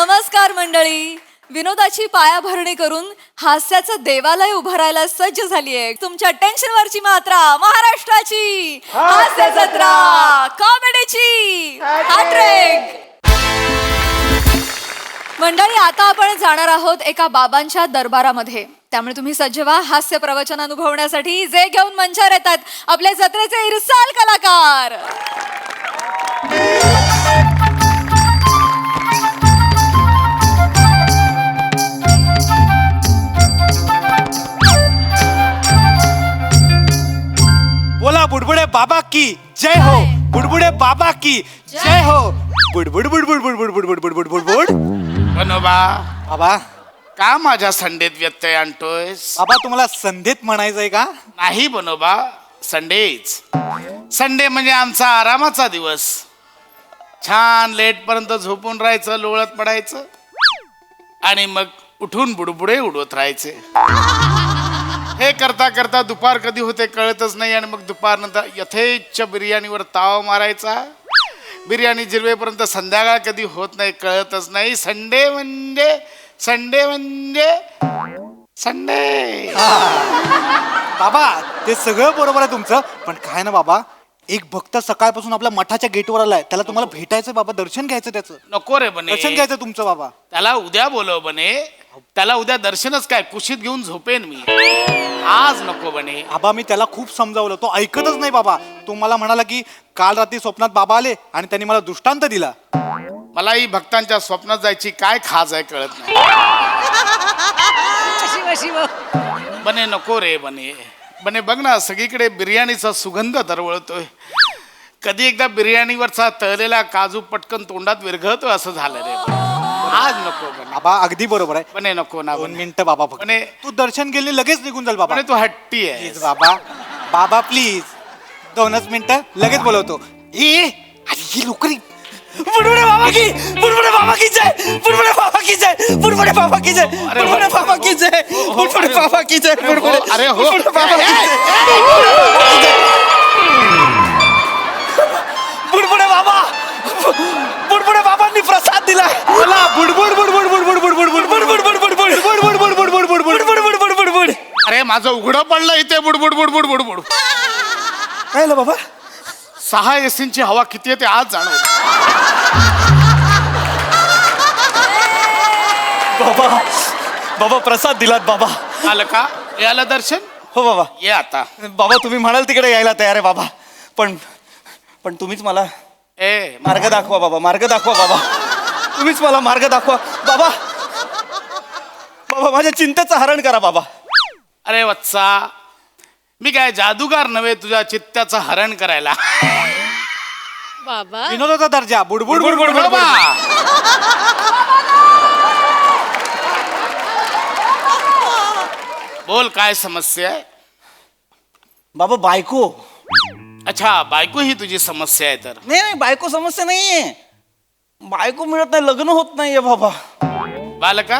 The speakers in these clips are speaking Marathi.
नमस्कार मंडळी. विनोदाची पायाभरणी करून हास्याचं देवालय उभारायला सज्ज झाली आहे तुमच्या टेन्शनवरची मात्रा महाराष्ट्राची हास्य जत्रा कॉमेडीची हॅट्रिक. मंडळी, आता आपण जाणार आहोत एका बाबांच्या दरबारामध्ये. त्यामुळे तुम्ही सज्ज व्हा हास्य प्रवचन अनुभवण्यासाठी. जे घेऊन मंचावर येतात आपले जत्रेचे इरसाल कलाकार. बोला बुडबुडे बाबा की जय हो. बुडबुडे बाबा की जय हो. बुडबुड बुडबुड बुडबुड बुडबुड बुडबुड बुडबुड. बनोबा, बाबा का माझ्या संडेत व्यत्यय आणतोयस? बाबा तुम्हाला संधीत म्हणायचंय का? नाही बनोबा, संडेच. संडे म्हणजे आमचा आरामाचा दिवस. छान लेट पर्यंत झोपून राहायचं, लोळत पडायचं आणि मग उठून बुडबुडे उडवत राहायचे. हे करता करता दुपार कधी होते कळतच नाही आणि मग दुपारनंतर यथेच्छ बिर्याणीवर ताव मारायचा. बिर्याणी जिरवेपर्यंत संध्याकाळ कधी होत नाही कळतच नाही. संडे म्हणजे संडे. बाबा ते सगळं बरोबर आहे तुमचं, पण काय ना बाबा, एक भक्त सकाळपासून आपल्या मठाच्या गेटवर आलाय. त्याला तुम्हाला भेटायचं बाबा, दर्शन घ्यायचं त्याचं. नको रे बने, दर्शन घ्यायचं तुमचं बाबा. त्याला उद्या बोलव बने. त्याला उद्या दर्शनच काय, कुशीत घेऊन झोपेन मी. आज नको बने. बाबा मी त्याला खूप समजावलं, तो ऐकतच नाही बाबा. तो मला म्हणाला की काल रात्री स्वप्नात बाबा आले आणि त्यांनी मला दृष्टांत दिला. मलाही भक्तांच्या स्वप्नात जायची काय खाज आहे कळत नाही. बने नको रे बने. बने बघ ना, सगळीकडे बिर्याणीचा सुगंध दरवळतोय. कधी एकदा बिर्याणीवरचा तळलेला काजू पटकन तोंडात विरघळतो असं झालं रे. आज नको बने. बाबा अगदी बरोबर आहे. बने नको ना 2 बने. मिनिटं बाबा फक्त. बने तू दर्शन गेले लगेच निघून जाईल बाबा. बने तू हट्टी आहे. प्लीज बाबा. बाबा प्लीज 2च मिनिटं लगेच बोलवतो. ही लोकरी. बुडबुडे बाबा की, बुडबुडे बाबा की जय, बुडबुडे बाबा की जय, बुडबुडे बाबा की जय, बुडबुडे बाबा की जय, बुडबुडे बाबा की जय, बुडबुडे. अरे हो. बुडबुडे बाबा की जय. बुडबुडे बाबा, बुडबुडे बाबांनी प्रसाद दिलाय मला. बुडबुड बुडबुड बुडबुड बुडबुड बुडबुड बुडबुड बुडबुड बुडबुड बुडबुड बुडबुड बुडबुड बुडबुड बुडबुड. अरे माझं उघडं पडलं इथे. बुडबुड बुडबुड बुडबुड. काय झालं बाबा? 6 एसींची हवा किती येते आज जाणवलं. बाबा बाबा प्रसाद दिलात बाबा. आलं का? याला दर्शन. हो बाबा. ये आता. बाबा तुम्ही म्हणाल तिकडे यायला तयार आहे बाबा, पण तुम्हीच मला मार्ग दाखवा बाबा. मार्ग दाखवा बाबा. तुम्हीच मला मार्ग दाखवा बाबा. बाबा माझ्या चिंतेचं हरण करा बाबा. अरे वत्सा, मी काय जादूगार नव्हे तुझ्या चित्त्याचं हरण करायला. बाबा विनोदाचा दर्जा. बुडबुड बुडबुड बाबा. बुडबुड. बोल काय समस्या आहे? बाबा बायको. अच्छा, बायको ही तुझी समस्या आहे तर. नाही बायको समस्या नाहीये. बायको मिळत नाही, लग्न होत नाहीये बाबा. बालका,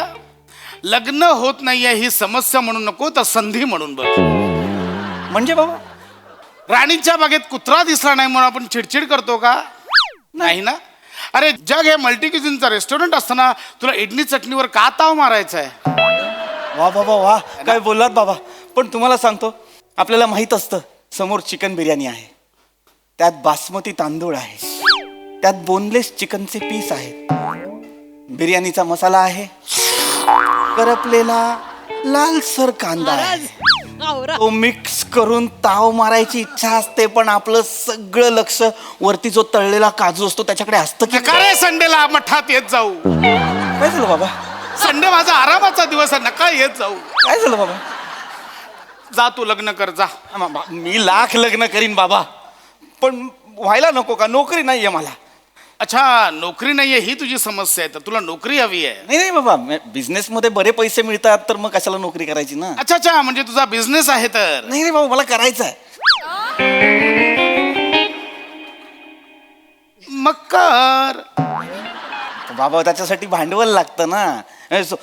लग्न होत नाहीये ही समस्या म्हणून नको तर संधी म्हणून बघ. म्हणजे बाबा राणीच्या बागेत कुत्रा दिसला नाही म्हणून आपण चिडचिड करतो का? नाही ना. अरे जग हे मल्टी क्युझिनचं रेस्टॉरंट असताना तुला इडली चटणीवर का ताव मारायचा आहे? वा बाबा वा, काय बोललात बाबा. पण तुम्हाला सांगतो, आपल्याला माहित असतं समोर चिकन बिर्याणी आहे, त्यात बासमती तांदूळ आहे, त्यात बोनलेस चिकनचे पीस आहेत, बिर्याणीचा मसाला आहे, करपलेला लालसर कांदा आहे. तो मिक्स करून ताव मारायची इच्छा असते, पण आपलं सगळं लक्ष वरती जो तळलेला काजू असतो त्याच्याकडे असतं की नका रे संडेला मठात येत जाऊ. काय झालं बाबा? संडे माझा आरामाचा दिवस आहे, नका येत जाऊ. काय झालं बाबा? जा तू लग्न कर जा. मी लाख लग्न करीन बाबा, पण व्हायला नको का? नोकरी नाहीये मला. अच्छा, नोकरी नाहीये ही तुझी समस्या आहे तर तुला नोकरी हवी आहे. नाही नाही बाबा, बिझनेस मध्ये बरे पैसे मिळतात तर मग कशाला नोकरी करायची ना. अच्छा अच्छा, म्हणजे तुझा बिझनेस आहे तर. नाही नाही बाबा, मला करायचं आहे. मग कर. बाबा त्याच्यासाठी भांडवल लागतं ना.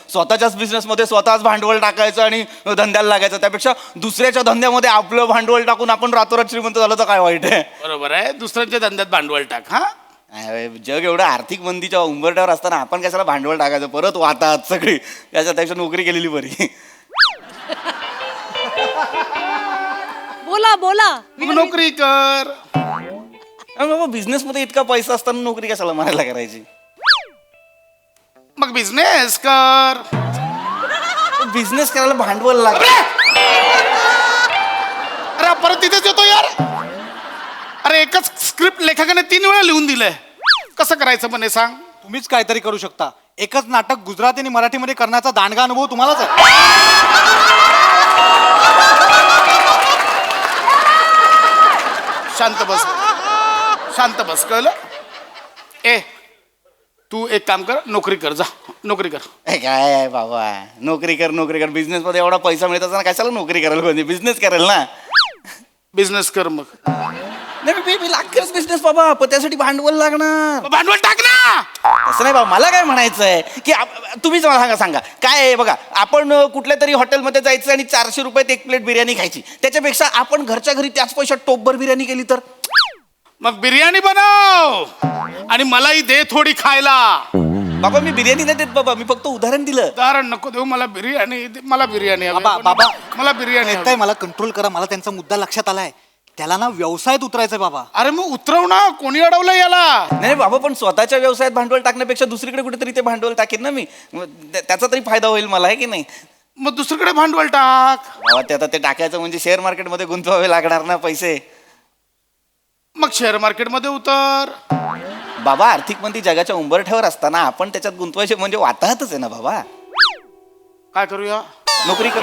स्वतःच्याच बिझनेस मध्ये स्वतःच भांडवल टाकायचं आणि धंद्याला लागायचं, त्यापेक्षा दुसऱ्याच्या धंद्यामध्ये आपलं भांडवल टाकून आपण रातोरात श्रीमंत झालं तर काय वाईट आहे? बरोबर आहे, दुसऱ्यांच्या धंद्यात भांडवल टाक. हा जग एवढं आर्थिक मंदीच्या उंबरठ्यावर असताना आपण कशाला भांडवल टाकायचं, परत वाहतात सगळी, त्याच्यापेक्षा नोकरी केलेली बरी. बोला बोला. मग नोकरी कर. बाबा बिझनेस मध्ये इतका पैसा असताना नोकरी कशाला म्हणायला करायची? मग बिझनेस कर. बिझनेस करायला भांडवल लागतं. अरे परत तिथेच येतो यार. अरे एकच स्क्रिप्ट लेखकाने 3 वेळा लिहून दिलंय, कसं करायचं म्हणे सांग. तुम्हीच काहीतरी करू शकता. एकच नाटक गुजराती आणि मराठीमध्ये करण्याचा दांडगा अनुभव तुम्हालाच आहे. शांत बस, शांत बस, कळलं. ए तू एक काम कर, नोकरी कर, जा नोकरी कर. काय आहे बाबा, नोकरी कर. बिझनेस मध्ये एवढा पैसा मिळत असताना कशाला नोकरी करायला पाहिजे? बिझनेस करेल ना. बिझनेस कर मग. नाही मी लागतेच बिझनेस बाबा, पण त्यासाठी भांडवल लागणार. भांडवल टाक ना. असं नाही बाबा, मला काय म्हणायचं आहे की तुम्हीच मला सांगा काय आहे. बघा, आपण कुठल्या तरी हॉटेलमध्ये जायचं आणि 400 रुपयात 1 प्लेट बिर्याणी खायची. त्याच्यापेक्षा आपण घरच्या घरी त्याच पैशात टोपभर बिर्याणी केली तर. मग बिर्याणी बनव आणि मलाही दे थोडी खायला. बाबा मी बिर्याणी नाही देत बाबा, मी फक्त उदाहरण दिलं. उदाहरण नको देऊ, मला बिर्याणी दे, मला बिर्याणी हवी. बाबा मला बिर्याणी हवी. ऐकताय, मला कंट्रोल करा. मला त्यांचा मुद्दा लक्षात आलाय. त्याला ना व्यवसायात उतरायचंय बाबा. अरे मग उतरव ना, कोणी अडवलं याला. नाही बाबा, पण स्वतःच्या व्यवसायात भांडवल टाकण्यापेक्षा दुसरीकडे कुठेतरी ते भांडवल टाकेन ना मी. त्याचा तरी फायदा होईल मला, आहे की नाही? मग दुसरीकडे भांडवल टाक. बाबा ते आता ते टाकायचं म्हणजे शेअर मार्केटमध्ये गुंतवावे लागणार ना पैसे. मग शेअर मार्केटमध्ये उतर. बाबा आर्थिक मंदी जगाच्या उंबरठ्यावर असताना आपण त्याच्यात गुंतवायचे म्हणजे वाताहतच आहे ना बाबा. काय करूया? नोकरी कर.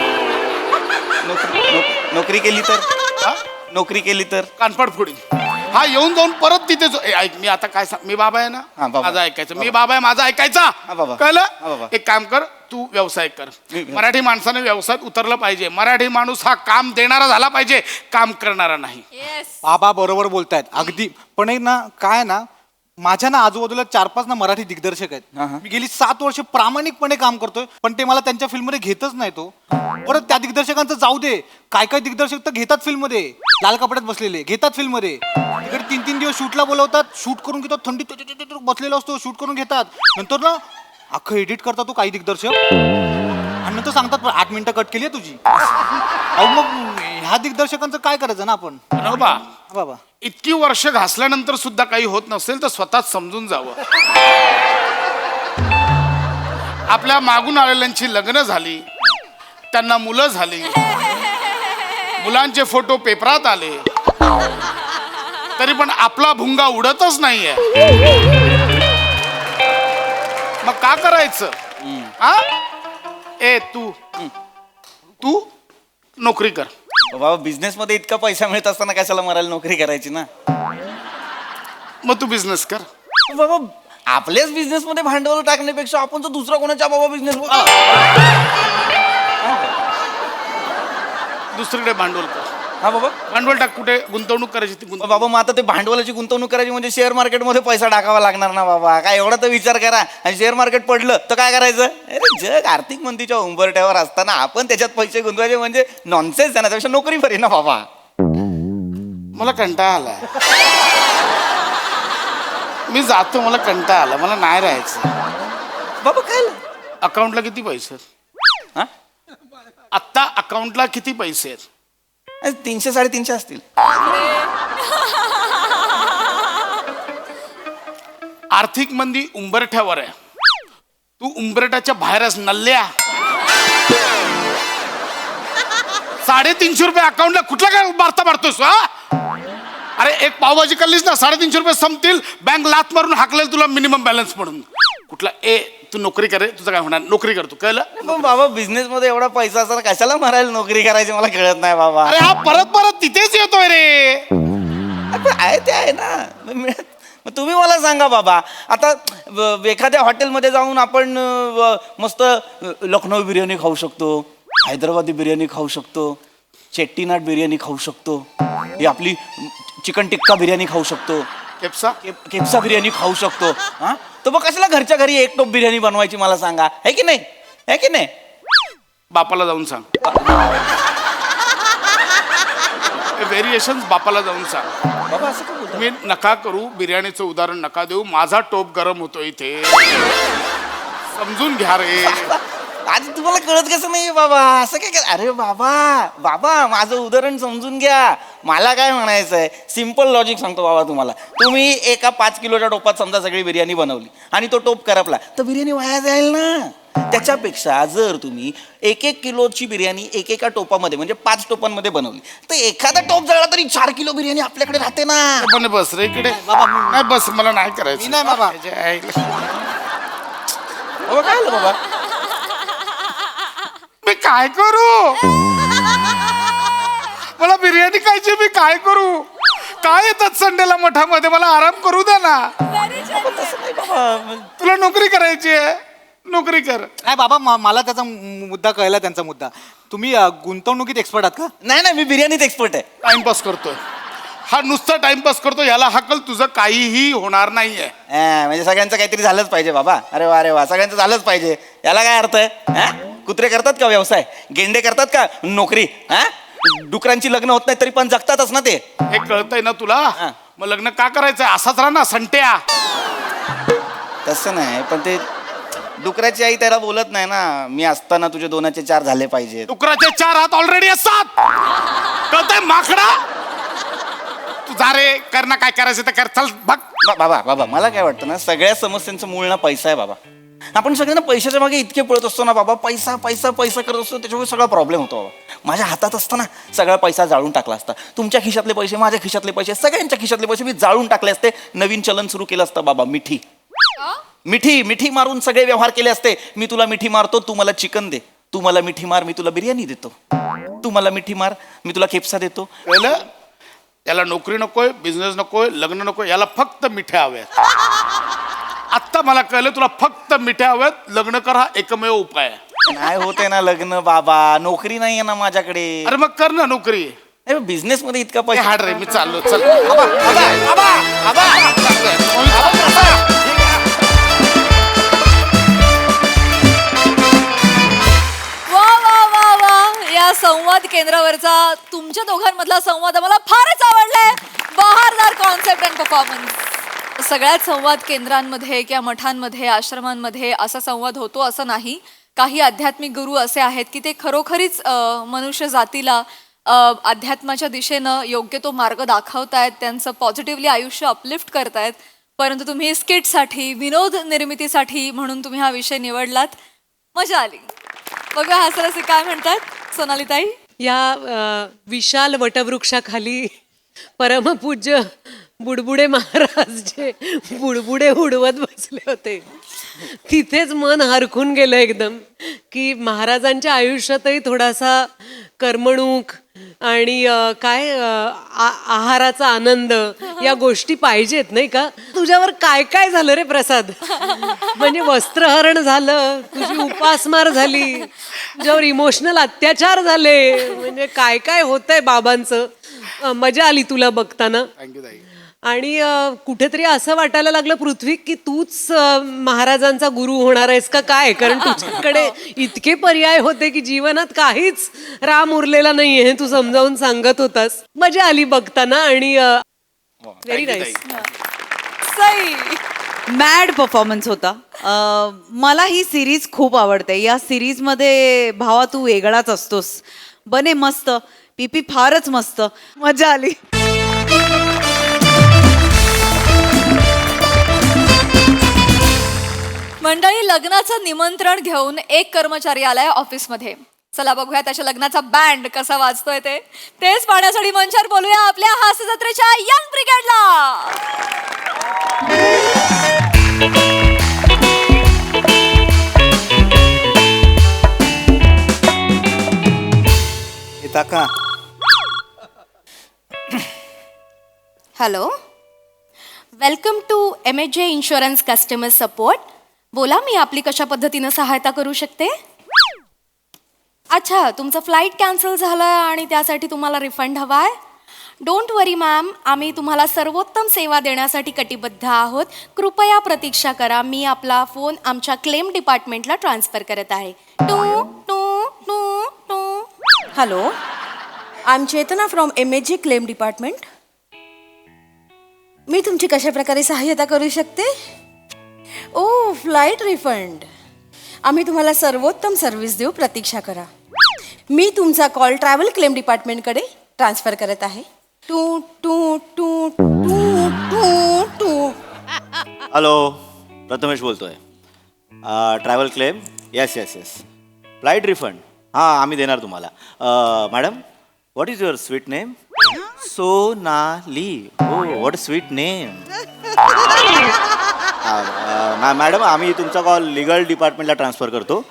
नोकरी केली तर. हा? नोकरी केली तर कानफाड फोडी. हा येऊन जाऊन परत तिथेच. ऐक, मी आता काय सांग, मी बाबा आहे हा, ना, बाबा. माझं ऐकायचं. मी बाबा आहे, माझा ऐकायचा. हा, बाबा. हा, कळलं. बाबा. एक काम कर, तू व्यवसाय कर. मी- मराठी माणसाने व्यवसायात उतरलं पाहिजे. मराठी माणूस हा काम देणारा झाला पाहिजे, काम करणारा नाही. बाबा बरोबर बोलतायत अगदी. पण एक ना काय ना, माझ्या ना आजूबाजूला 4-5 ना मराठी दिग्दर्शक हा, हा. आहेत. मी गेली 7 वर्ष प्रामाणिकपणे काम करतोय, पण ते मला त्यांच्या फिल्ममध्ये घेतच नाही. तो परत त्या दिग्दर्शकांचं जाऊ दे, काय दिग्दर्शक तर घेतात फिल्ममध्ये, लाल कपड्यात बसलेले घेतात फिल्ममध्ये. तिकडे 3-3 दिवस शूटला बोलवतात, शूट करून घेतात, थंडीत बसलेला असतो, शूट करून घेतात. नंतर ना अख्खं एडिट करतात तो काही दिग्दर्शक, आणि नंतर सांगतात 8 मिनिटं कट केली आहे तुझी. अहो मग ह्या दिग्दर्शकांचं काय करायचं ना आपण. बरोबा, बाबा इतकी वर्ष घासल्यानंतर सुद्धा काही होत नसेल तर स्वतःच समजून जावं. आपल्या मागून आलेल्यांची लग्न झाली, त्यांना मुलं झाली, मुलांचे फोटो पेपरात आले, तरी पण आपला भुंगा उडतच नाहीये. मग का करायचं? हा? ए तू नोकरी कर. बाबा बिझनेस मध्ये इतका पैसा मिळत असताना कशाला मरायला नोकरी करायची ना. मग तू बिझनेस कर. बाबा आपल्याच बिझनेस मध्ये भांडवल टाकण्यापेक्षा आपण तर दुसरा कोणाच्या बाबा बिझनेस दुसरीकडे भांडवल कर. हा बाबा. भांडवल टाक. कुठे गुंतवणूक करायची ती गुंतवणूक. बाबा मग आता ते भांडवलाची गुंतवणूक करायची म्हणजे शेअर मार्केटमध्ये पैसा टाकावा लागणार ना बाबा. काय एवढा तर विचार करा. आणि शेअर मार्केट पडलं तर काय करायचं? अरे जग आर्थिक मंदीच्या उंबरठ्यावर असताना आपण त्याच्यात पैसे गुंतवायचे म्हणजे नॉनसेन्स आहे ना. त्यापेक्षा नोकरी बरी ना बाबा. मला कंटाळा आलाय. मी जातो, मला कंटाळा आला, मला नाही राहायचं. बाबा काय अकाउंटला किती पैसे आहेत? हा आत्ता अकाउंटला किती पैसे आहेत? 300-350 असतील. आर्थिक मंदी उंबरठ्यावर आहे, तू उंबरठ्याच्या बाहेरच नल्ल्या. 350 रुपये अकाउंटला कुठला काय मारता मारतोस? अरे एक पावभाजी खाल्लीस ना, 350 रुपये संपतील, बँक लात मारून हाकलेल तुला मिनिमम बॅलन्स म्हणून. कुठला तू नोकरी करे, तुझं काय होणार? नोकरी करतो, कळलं? पण बाबा बिझनेस मध्ये एवढा पैसा असताना कशाला मरायला नोकरी करायची मला कळत नाही बाबा. अरे हा परत तिथेच येतोय रे. आहे ते आहे ना. मग तुम्ही मला सांगा बाबा, आता एखाद्या हॉटेलमध्ये जाऊन आपण मस्त लखनौ बिर्याणी खाऊ शकतो, हैदराबादी बिर्याणी खाऊ शकतो, चेट्टीनाड बिर्याणी खाऊ शकतो, ही आपली चिकन टिक्का बिर्याणी खाऊ शकतो, केप्सा बिर्याणी खाऊ शकतो. हा तर मग कशाला घरच्या घरी एक टोप बिर्याणी बनवायची मला सांगा. है की नाही? है की नाही? बापाला जाऊन सांग. व्हेरिएशन बापाला जाऊन सांग. बाबा असं का बोलता? तुम्ही नका करू, बिर्याणीचं उदाहरण नका देऊ. माझा टोप गरम होतो इथे, समजून घ्या रे. आधी तुम्हाला कळत कसं नाही बाबा असं काय अरे बाबा बाबा माझं उदाहरण समजून घ्या. मला काय म्हणायचं आहे, सिम्पल लॉजिक सांगतो बाबा तुम्हाला. तुम्ही एका 5 किलोच्या टोपात समजा सगळी बिर्याणी बनवली आणि तो टोप करपला तर बिर्याणी वाया जाईल ना. त्याच्यापेक्षा जर तुम्ही 1-1 किलोची बिर्याणी एकेका टोपामध्ये म्हणजे 5 टोपांमध्ये बनवली तर एखादा टोप जळला तरी 4 किलो बिर्याणी आपल्याकडे राहते ना. पण बस रे इकडे. नाही बस, मला नाही करायचं. मी नाही बाबा. त्याच्या आईला. बाबा काय आलं बाबा? मी काय करू? मला बिर्याणी खायची, मी काय करू? काय येतात संडेला मठामध्ये, मला आराम करू द्या ना. तसं नाही बाबा. तुला नोकरी करायची आहे, नोकरी कर. नाही बाबा मला त्याचा मुद्दा कळला, त्यांचा मुद्दा. तुम्ही गुंतवणुकीत एक्सपर्ट आहात का? नाही नाही मी बिर्याणीत एक्सपर्ट आहे. टाइमपास करतोय हा, नुसता टाइमपास करतो. याला हकल तुझं काहीही होणार नाहीये. म्हणजे सगळ्यांचं काहीतरी झालंच पाहिजे बाबा. अरे वा सगळ्यांचं झालंच पाहिजे. याला काय अर्थ आहे? कुत्रे करतात का व्यवसाय? गेंडे करतात का नोकरी? डुकरांची लग्न होत नाही तरी पण जगतातच ना ते. हे कळतंय ना तुला? मग लग्न का करायचंय? असाच राहा ना संट्या. तसं नाही पण ते डुकराची आई त्याला बोलत नाही ना, मी असताना तुझे 2चे 4 झाले पाहिजेत. डुकराचे 4 हात ऑलरेडी असतात, कळतंय माकडा? तू जा रे, कर ना काय करायचं तर कर. चल बघ. बाबा बाबा मला काय वाटतं ना, सगळ्या समस्यांचं मूळ ना पैसा आहे बाबा. आपण सगळ्यांना पैशाच्या मागे इतके पळत असतो ना बाबा, पैसा पैसा पैसा करत असतो, त्याच्यामुळे सगळा प्रॉब्लेम होतो बाबा. माझ्या हातात असताना सगळा पैसा जाळून टाकला असता. तुमच्या खिशातले पैसे, माझ्या खिशातले पैसे, सगळ्यांच्या खिशातले पैसे मी जाळून टाकले असते. नवीन चलन सुरू केलं असतं बाबा. मिठी मिठी मिठी मारून सगळे व्यवहार केले असते. मी तुला मिठी मारतो, तू मला चिकन दे. तू मला मिठी मार, मी तुला बिर्याणी देतो. तू मला मिठी मार, मी तुला खेपसा देतो. कळलं? याला नोकरी नकोय, बिझनेस नकोय, लग्न नकोय, याला फक्त मिठ्या हव्यात. आत्ता मला कळलं, तुला फक्त मिठ्या हव्यात. लग्न कर, हा एकमेव उपाय आहे. नाही होते ना लग्न बाबा, नोकरी नाही आहे ना माझ्याकडे. अरे मग कर ना नोकरी. बिझनेस मध्ये इतका हे पैसा. हाड रे, मी चाललो. चल वा वा वा वा, या संवाद केंद्रावरचा तुमच्या दोघांमधला संवाद आम्हाला फारच आवडलाय. बहारदार कॉन्सेप्ट अँड परफॉर्मन्स. सगळ्याच संवाद केंद्रांमध्ये किंवा मठांमध्ये, आश्रमांमध्ये असा संवाद होतो असं नाही. काही आध्यात्मिक गुरु असे आहेत की ते खरोखरीच मनुष्य जातीला अध्यात्माच्या दिशेनं योग्य तो मार्ग दाखवतायत, त्यांचं पॉझिटिव्हली आयुष्य अपलिफ्ट करतायत. परंतु तुम्ही स्किटसाठी, विनोद निर्मितीसाठी म्हणून तुम्ही हा विषय निवडलात. मजा आली. बघा हासरसे काय म्हणतात सोनालीताई. या विशाल वटवृक्षाखाली परमपूज्य बुडबुडे महाराज जे बुडबुडे उडवत बसले होते, तिथेच मन हरखून गेलं एकदम की महाराजांच्या आयुष्यातही थोडासा करमणूक आणि आहाराचा आनंद या गोष्टी पाहिजेत नाही का. तुझ्यावर काय काय झालं रे प्रसाद. म्हणजे वस्त्रहरण झालं, तुझी उपासमार झाली, तुझ्यावर इमोशनल अत्याचार झाले, म्हणजे काय काय होतंय बाबांचं. मजा आली तुला बघताना. आणि कुठेतरी असं वाटायला लागलं पृथ्वी की तूच महाराजांचा गुरु होणार आहेस का काय, कारण तुझ्याकडे इतके पर्याय होते की जीवनात काहीच राम उरलेला नाहीये हे तू समजावून सांगत होतास. मजा आली बघताना आणि very nice. Sai. Mad performance होता. मला ही सिरीज खूप आवडते. या सिरीजमध्ये भावा तू वेगळाच असतोस. बने मस्त. पीपी फारच मस्त. मजा आली. मंडळी, लग्नाचं निमंत्रण घेऊन एक कर्मचारी आलाय ऑफिसमध्ये. चला बघूया त्याच्या लग्नाचा बँड कसा वाजतोय तेच पाहण्यासाठी मंचावर बोलूया आपल्या हास्य जत्रेच्या यंग ब्रिगेडला. येता का? Hello, welcome to MHJ insurance customer support. बोला, मी आपली कशा पद्धतीनं सहायता करू शकते? अच्छा, तुमचं फ्लाईट कॅन्सल झालं आणि त्यासाठी तुम्हाला रिफंड हवा आहे. डोंट वरी मॅम, आम्ही तुम्हाला सर्वोत्तम सेवा देण्यासाठी कटिबद्ध आहोत. कृपया प्रतीक्षा करा. मी आपला फोन आमच्या क्लेम डिपार्टमेंटला ट्रान्सफर करत आहे. टू टू टू टू. Hello, I am Chetna from MHJ claim department. मी तुमची कशा प्रकारे सहाय्यता करू शकते? ओ फ्लाईट रिफंड. आम्ही तुम्हाला सर्वोत्तम सर्व्हिस देऊ, प्रतीक्षा करा. मी तुमचा कॉल ट्रॅव्हल क्लेम डिपार्टमेंटकडे ट्रान्सफर करत आहे. टू टू टू टू टू टू. हॅलो, प्रथमेश बोलतोय. Travel claim. Yes yes yes. Flight refund. हां, आम्ही देणार तुम्हाला. Madam, what is your sweet name? Sonali. हो, व्हॉट स्वीट नेम. मॅडम, आम्ही तुमचा कॉल लिगल डिपार्टमेंटला ट्रान्सफर करतो.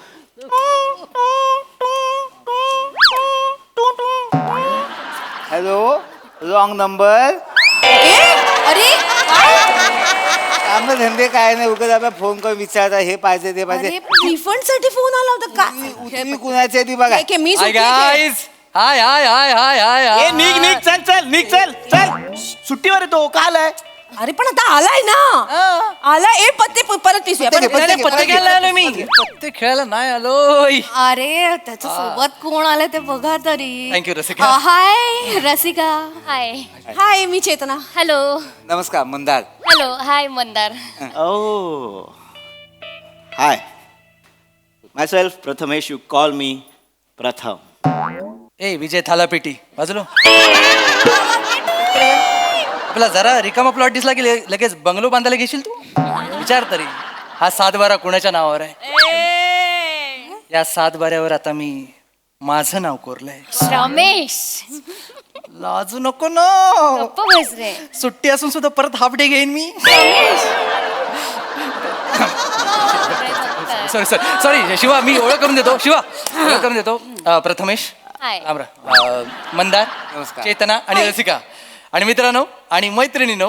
Hello, wrong number. अरे काम धंदे काय नाही, उगाच आपला फोन करून विचारता हे पाहिजे ते पाहिजे. रिफंड साठी फोन आला होता का? तुम्ही कुणाची आहे ती बघा. ठीक आहे, मी हाय सुटली आहे. गाईज. हाय हाय हाय हाय हाय हाय. निघ निघ, चल चल, निघ चल चल. सुट्टीवर येतो, का आलाय? अरे पण आता आलाय ना. आलाय. पत्ते परत पिसूया. पत्ते घे, परत- पत्ते घे. आलो मी. पत्ते खेळायला नाही आलोय. अरे त्याच्या सोबत कोण आले ते बघा तरी. Thank you Rasika. Hi Rasika. Hi hi, मी चेतना. हॅलो नमस्कार Mandar. Hello hi Mandar. Oh hi, myself Prathamesh. You call me Pratham. ए विजय थालापेटी बाजूलो. आपला जरा रिकामा प्लॉट दिसला की लगेच बंगलो बांधायला घेशील तू? विचार तरी, हा 7/12 कुणाच्या नावावर आहे? या 7/12 आता मी माझं नाव कोरलंय. रमेश लाजू नको ना. गप्प बस रे. सुट्टी असून सुद्धा परत हाफ डे घेईन मी. सॉरी सॉरी सॉरी शिवा, मी ओळख करून देतो. शिवा, ओळख करून देतो. प्रथमेश, हाय. मंदार, नमस्कार. चेतना आणि रसिका. आणि मित्रांनो आणि मैत्रिणीनो,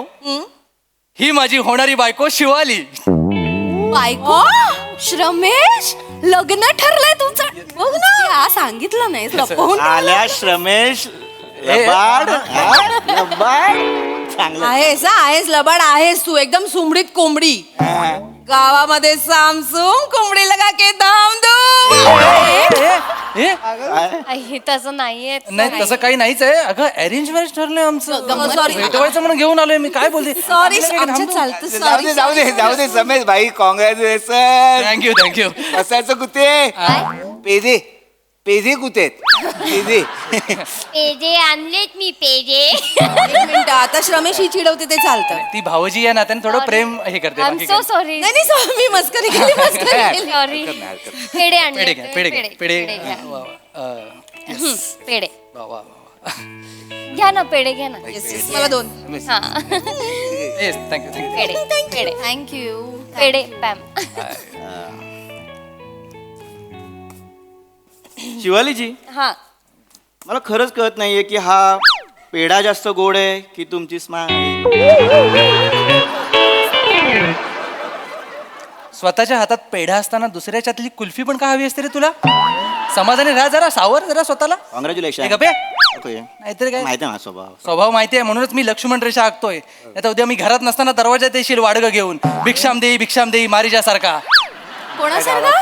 ही माझी होणारी बायको शिवाली. बायको श्रमेश, लग्न ठरलंय तुमचं. बघ ना, सांगितलं नाही लपवून. आल्या श्रमेश. लबाड. लबाड. चांगलं. आहेस हा, आहेस लबाड आहेस तू. एकदम सुमडीत कोंबडी. गावामध्ये सामसूम कोंबडी लगा के धाम ए, हे तसं नाहीये. नाही तसं काही नाहीच आहे. अगं अरेंज मॅरेज ठरलंय आमचं. सॉरी. भेटवायचं म्हणून घेऊन आलोय मी. काय बोलते? सॉरी, आमच्या चालतं. जाऊ सॉरी. दे जाऊ दे जाऊ दे समेश भाई, कॉंग्रॅच्युलेशन. Thank you thank you. असायचं कुठे? पेजे पेजे कुठे? पेजे. पेजे आणलेत मी पेजे. एक मिनिट, आता श्रमेश ही चिडवते ते चालतं. ती भावजी या नात्याने थोडं प्रेम हे करते. आय एम बाकी सो काही. सॉरी. नाही नाही, sorry, मी मस्करी केली, मस्करी केली. सॉरी. पेढे आणले. पेढे घ्या, पेढे घ्या, पेढे. घ्या. वा, वा. पेढे वा, वा, वा. घ्या ना, पेढे घ्या ना. Yes, yes, मला 2. हा. Yes, thank you thank you. पेढे पेढे थँक्यू. पेढे पॅम. शिवालीजी, हा. मला खरंच कळत नाहीये की हा पेढा जास्त गोड आहे की तुमची स्माईल. स्वतःच्या हातात पेढा असताना दुसऱ्याच्यातली कुल्फी पण का हवी असते रे तुला? समाधानी राहा जरा, सावर जरा स्वतःला. कॉंग्रॅच्युलेशन. गप्पे. ओके. नाहीतर काय, माहिती आहे ना स्वभाव. स्वभाव माहिती आहे म्हणूनच मी लक्ष्मण रेषा आखतोय. आता उद्या मी घरात नसताना दरवाजात येशील वाडगं घेऊन, भिक्षाम देई मारीच्या सारखा. कोणासारखा?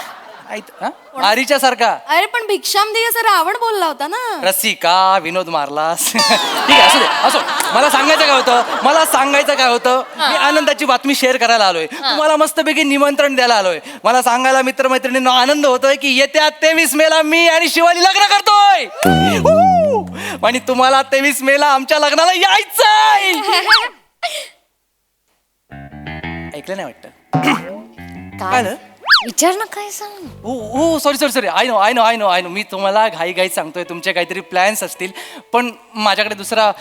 मारीच्या सारखा. अरे पण भिक्षाम दे असं रावण बोलला होता ना. रसिका, विनोद मारलास. ठीक आहे, असू दे, असो. मला सांगायचं काय होतं, मी आनंदाची बातमी शेअर करायला आलोय. तुम्हाला मस्तपैकी निमंत्रण द्यायला आलोय. मला सांगायला मित्रमैत्रिणींना आनंद होतोय की येत्या 23 मेला मी आणि शिवाली लग्न करतोय. आणि तुम्हाला 23 मेला आमच्या लग्नाला यायचंय. ऐकलं नाही वाटतं? काय विचार ना, काय सांग. हो सॉरी. I know. मी तुम्हाला घाई सांगतोय. तुमचे काहीतरी प्लॅन्स असतील, पण माझ्याकडे दुसरा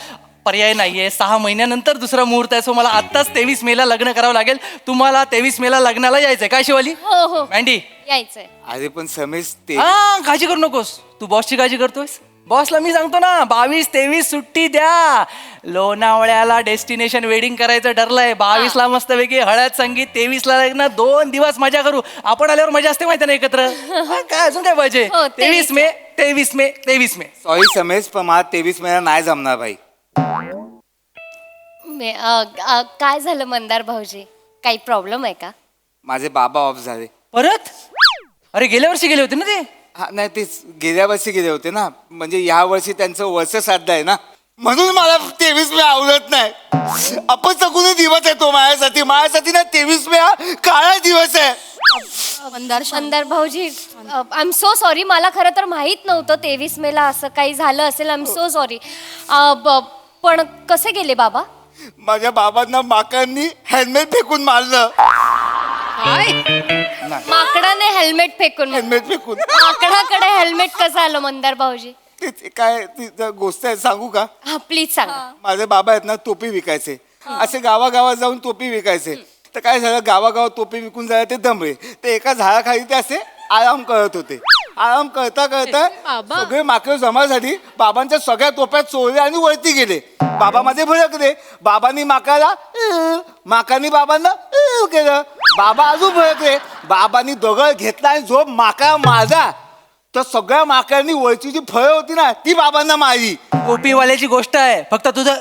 पर्याय नाहीये. 6 महिन्यानंतर दुसरा मुहूर्त आहे. सो मला आत्ताच 23 मेला लग्न करावं लागेल. तुम्हाला 23 मेला लग्नाला यायचंय काय शिवाली? हो मँडी, यायचंय. अरे पण समेश ते काळजी करू नकोस. तू बॉसची काळजी करतोयस? बॉसला मी सांगतो ना, 22-23 सुट्टी द्या. लोणावळ्याला डेस्टिनेशन वेडिंग करायचं ठरलंय. 22ला मस्तपैकी हळद संगीत, 23ला लग्न. 2 दिवस मजा करू. आपण आल्यावर मजा असते माहिती ना एकत्र. काय अजून काय पाहिजे? हो, 23 मे. सॉरी समेश, पण मला 23 महिना नाही जमणार भाई. काय झालं मंदार भाऊजी? काही प्रॉब्लेम आहे का? माझे बाबा ऑफ झाले. परत? अरे गेल्या वर्षी गेले होते ना ते. हा नाही, तेच गेल्या वर्षी गेले होते ना. म्हणजे या वर्षी त्यांचं वर्ष श्राद्ध आहे ना, म्हणून मला 23 मे आवडत नाही. अपसकुनी दिवस आहे तो माझ्यासाठी ना 23 मे हा काळा दिवस आहे. मंदार भाऊजी आय एम सो सॉरी. मला खरं तर माहित नव्हतं 23 मेला असं काही झालं असेल. I am so sorry. पण कसे गेले बाबा? माझ्या बाबांना माकांनी हेल्मेट फेकून मारलं. माकडाने हेल्मेट फेकून हेल्मेट फेकून. माकडाकडे हेल्मेट कसं आलं मंदार भाऊजी? ते काय ती गोष्ट आहे सांगू का? हा प्लीज सांगा. माझे बाबा आहेत ना टोपी विकायचे. असे गावागावात जाऊन टोपी विकायचे. तर काय झालं गावागावात टोपी विकून झालं ते दमले. ते एका झाडाखाली ते असे आराम करत होते. आराम करता करता सगळे माकड जमा झाली. बाबांच्या सगळ्या टोप्या चोरल्या आणि वरती गेले. बाबा माझे भडकले. बाबांनी माकानी बाबांना केलं. बाबा अजून भडकले. बाबांनी दगड घेतला आणि जो माका मारला तर सगळ्या माकडांनी वरची जी फळं होती ना ती बाबांना मारली. टोपीवाल्याची गोष्ट आहे, फक्त तुझं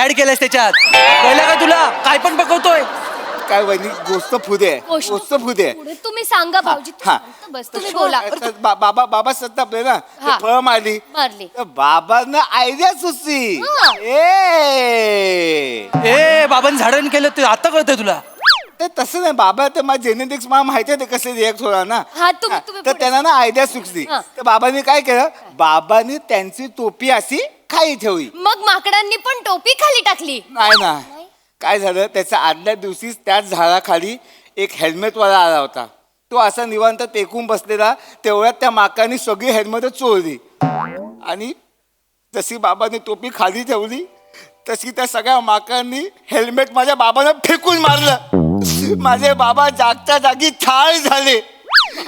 ऍड केलंयस त्याच्यात. कळलं का तुला? काय पण पकवतोय. काय वहिनी गोष्ट पुढे आहे. गोष्ट पुढे आहे. पुढे तुम्ही सांगा भाऊजी. हा. बस तुम्ही बोला. बाबा सत्तापले ना हा. फळं मारली. तर बाबांना आयडिया सुचली. ए बाबांनी झाडण केलं ते आता कळतंय तुला? ते तसं नाही बाबा ते माझ्या जेनेटिक्स मला माहिती आहे ते कसे रिॲक्ट होणार ना. हा, तुम्ही तर त्यांना ना आयडिया सुचली. हा. तर बाबांनी काय केलं बाबांनी त्यांची टोपी अशी खाली ठेवली. मग माकडांनी पण टोपी खाली टाकली. नाही ना काय झालं त्याच्या आदल्या दिवशीच त्याच झाडाखाली एक हेल्मेटवाला आला होता. तो असा निवांत टेकून बसलेला. तेवढ्यात त्या माकांनी सगळी हेल्मेट चोरली आणि जशी बाबांनी टोपी खाली ठेवली तशी त्या सगळ्या माकांनी हेल्मेट माझ्या बाबांना फेकून मारलं. माझे बाबा जागच्या जागी ठार झाले.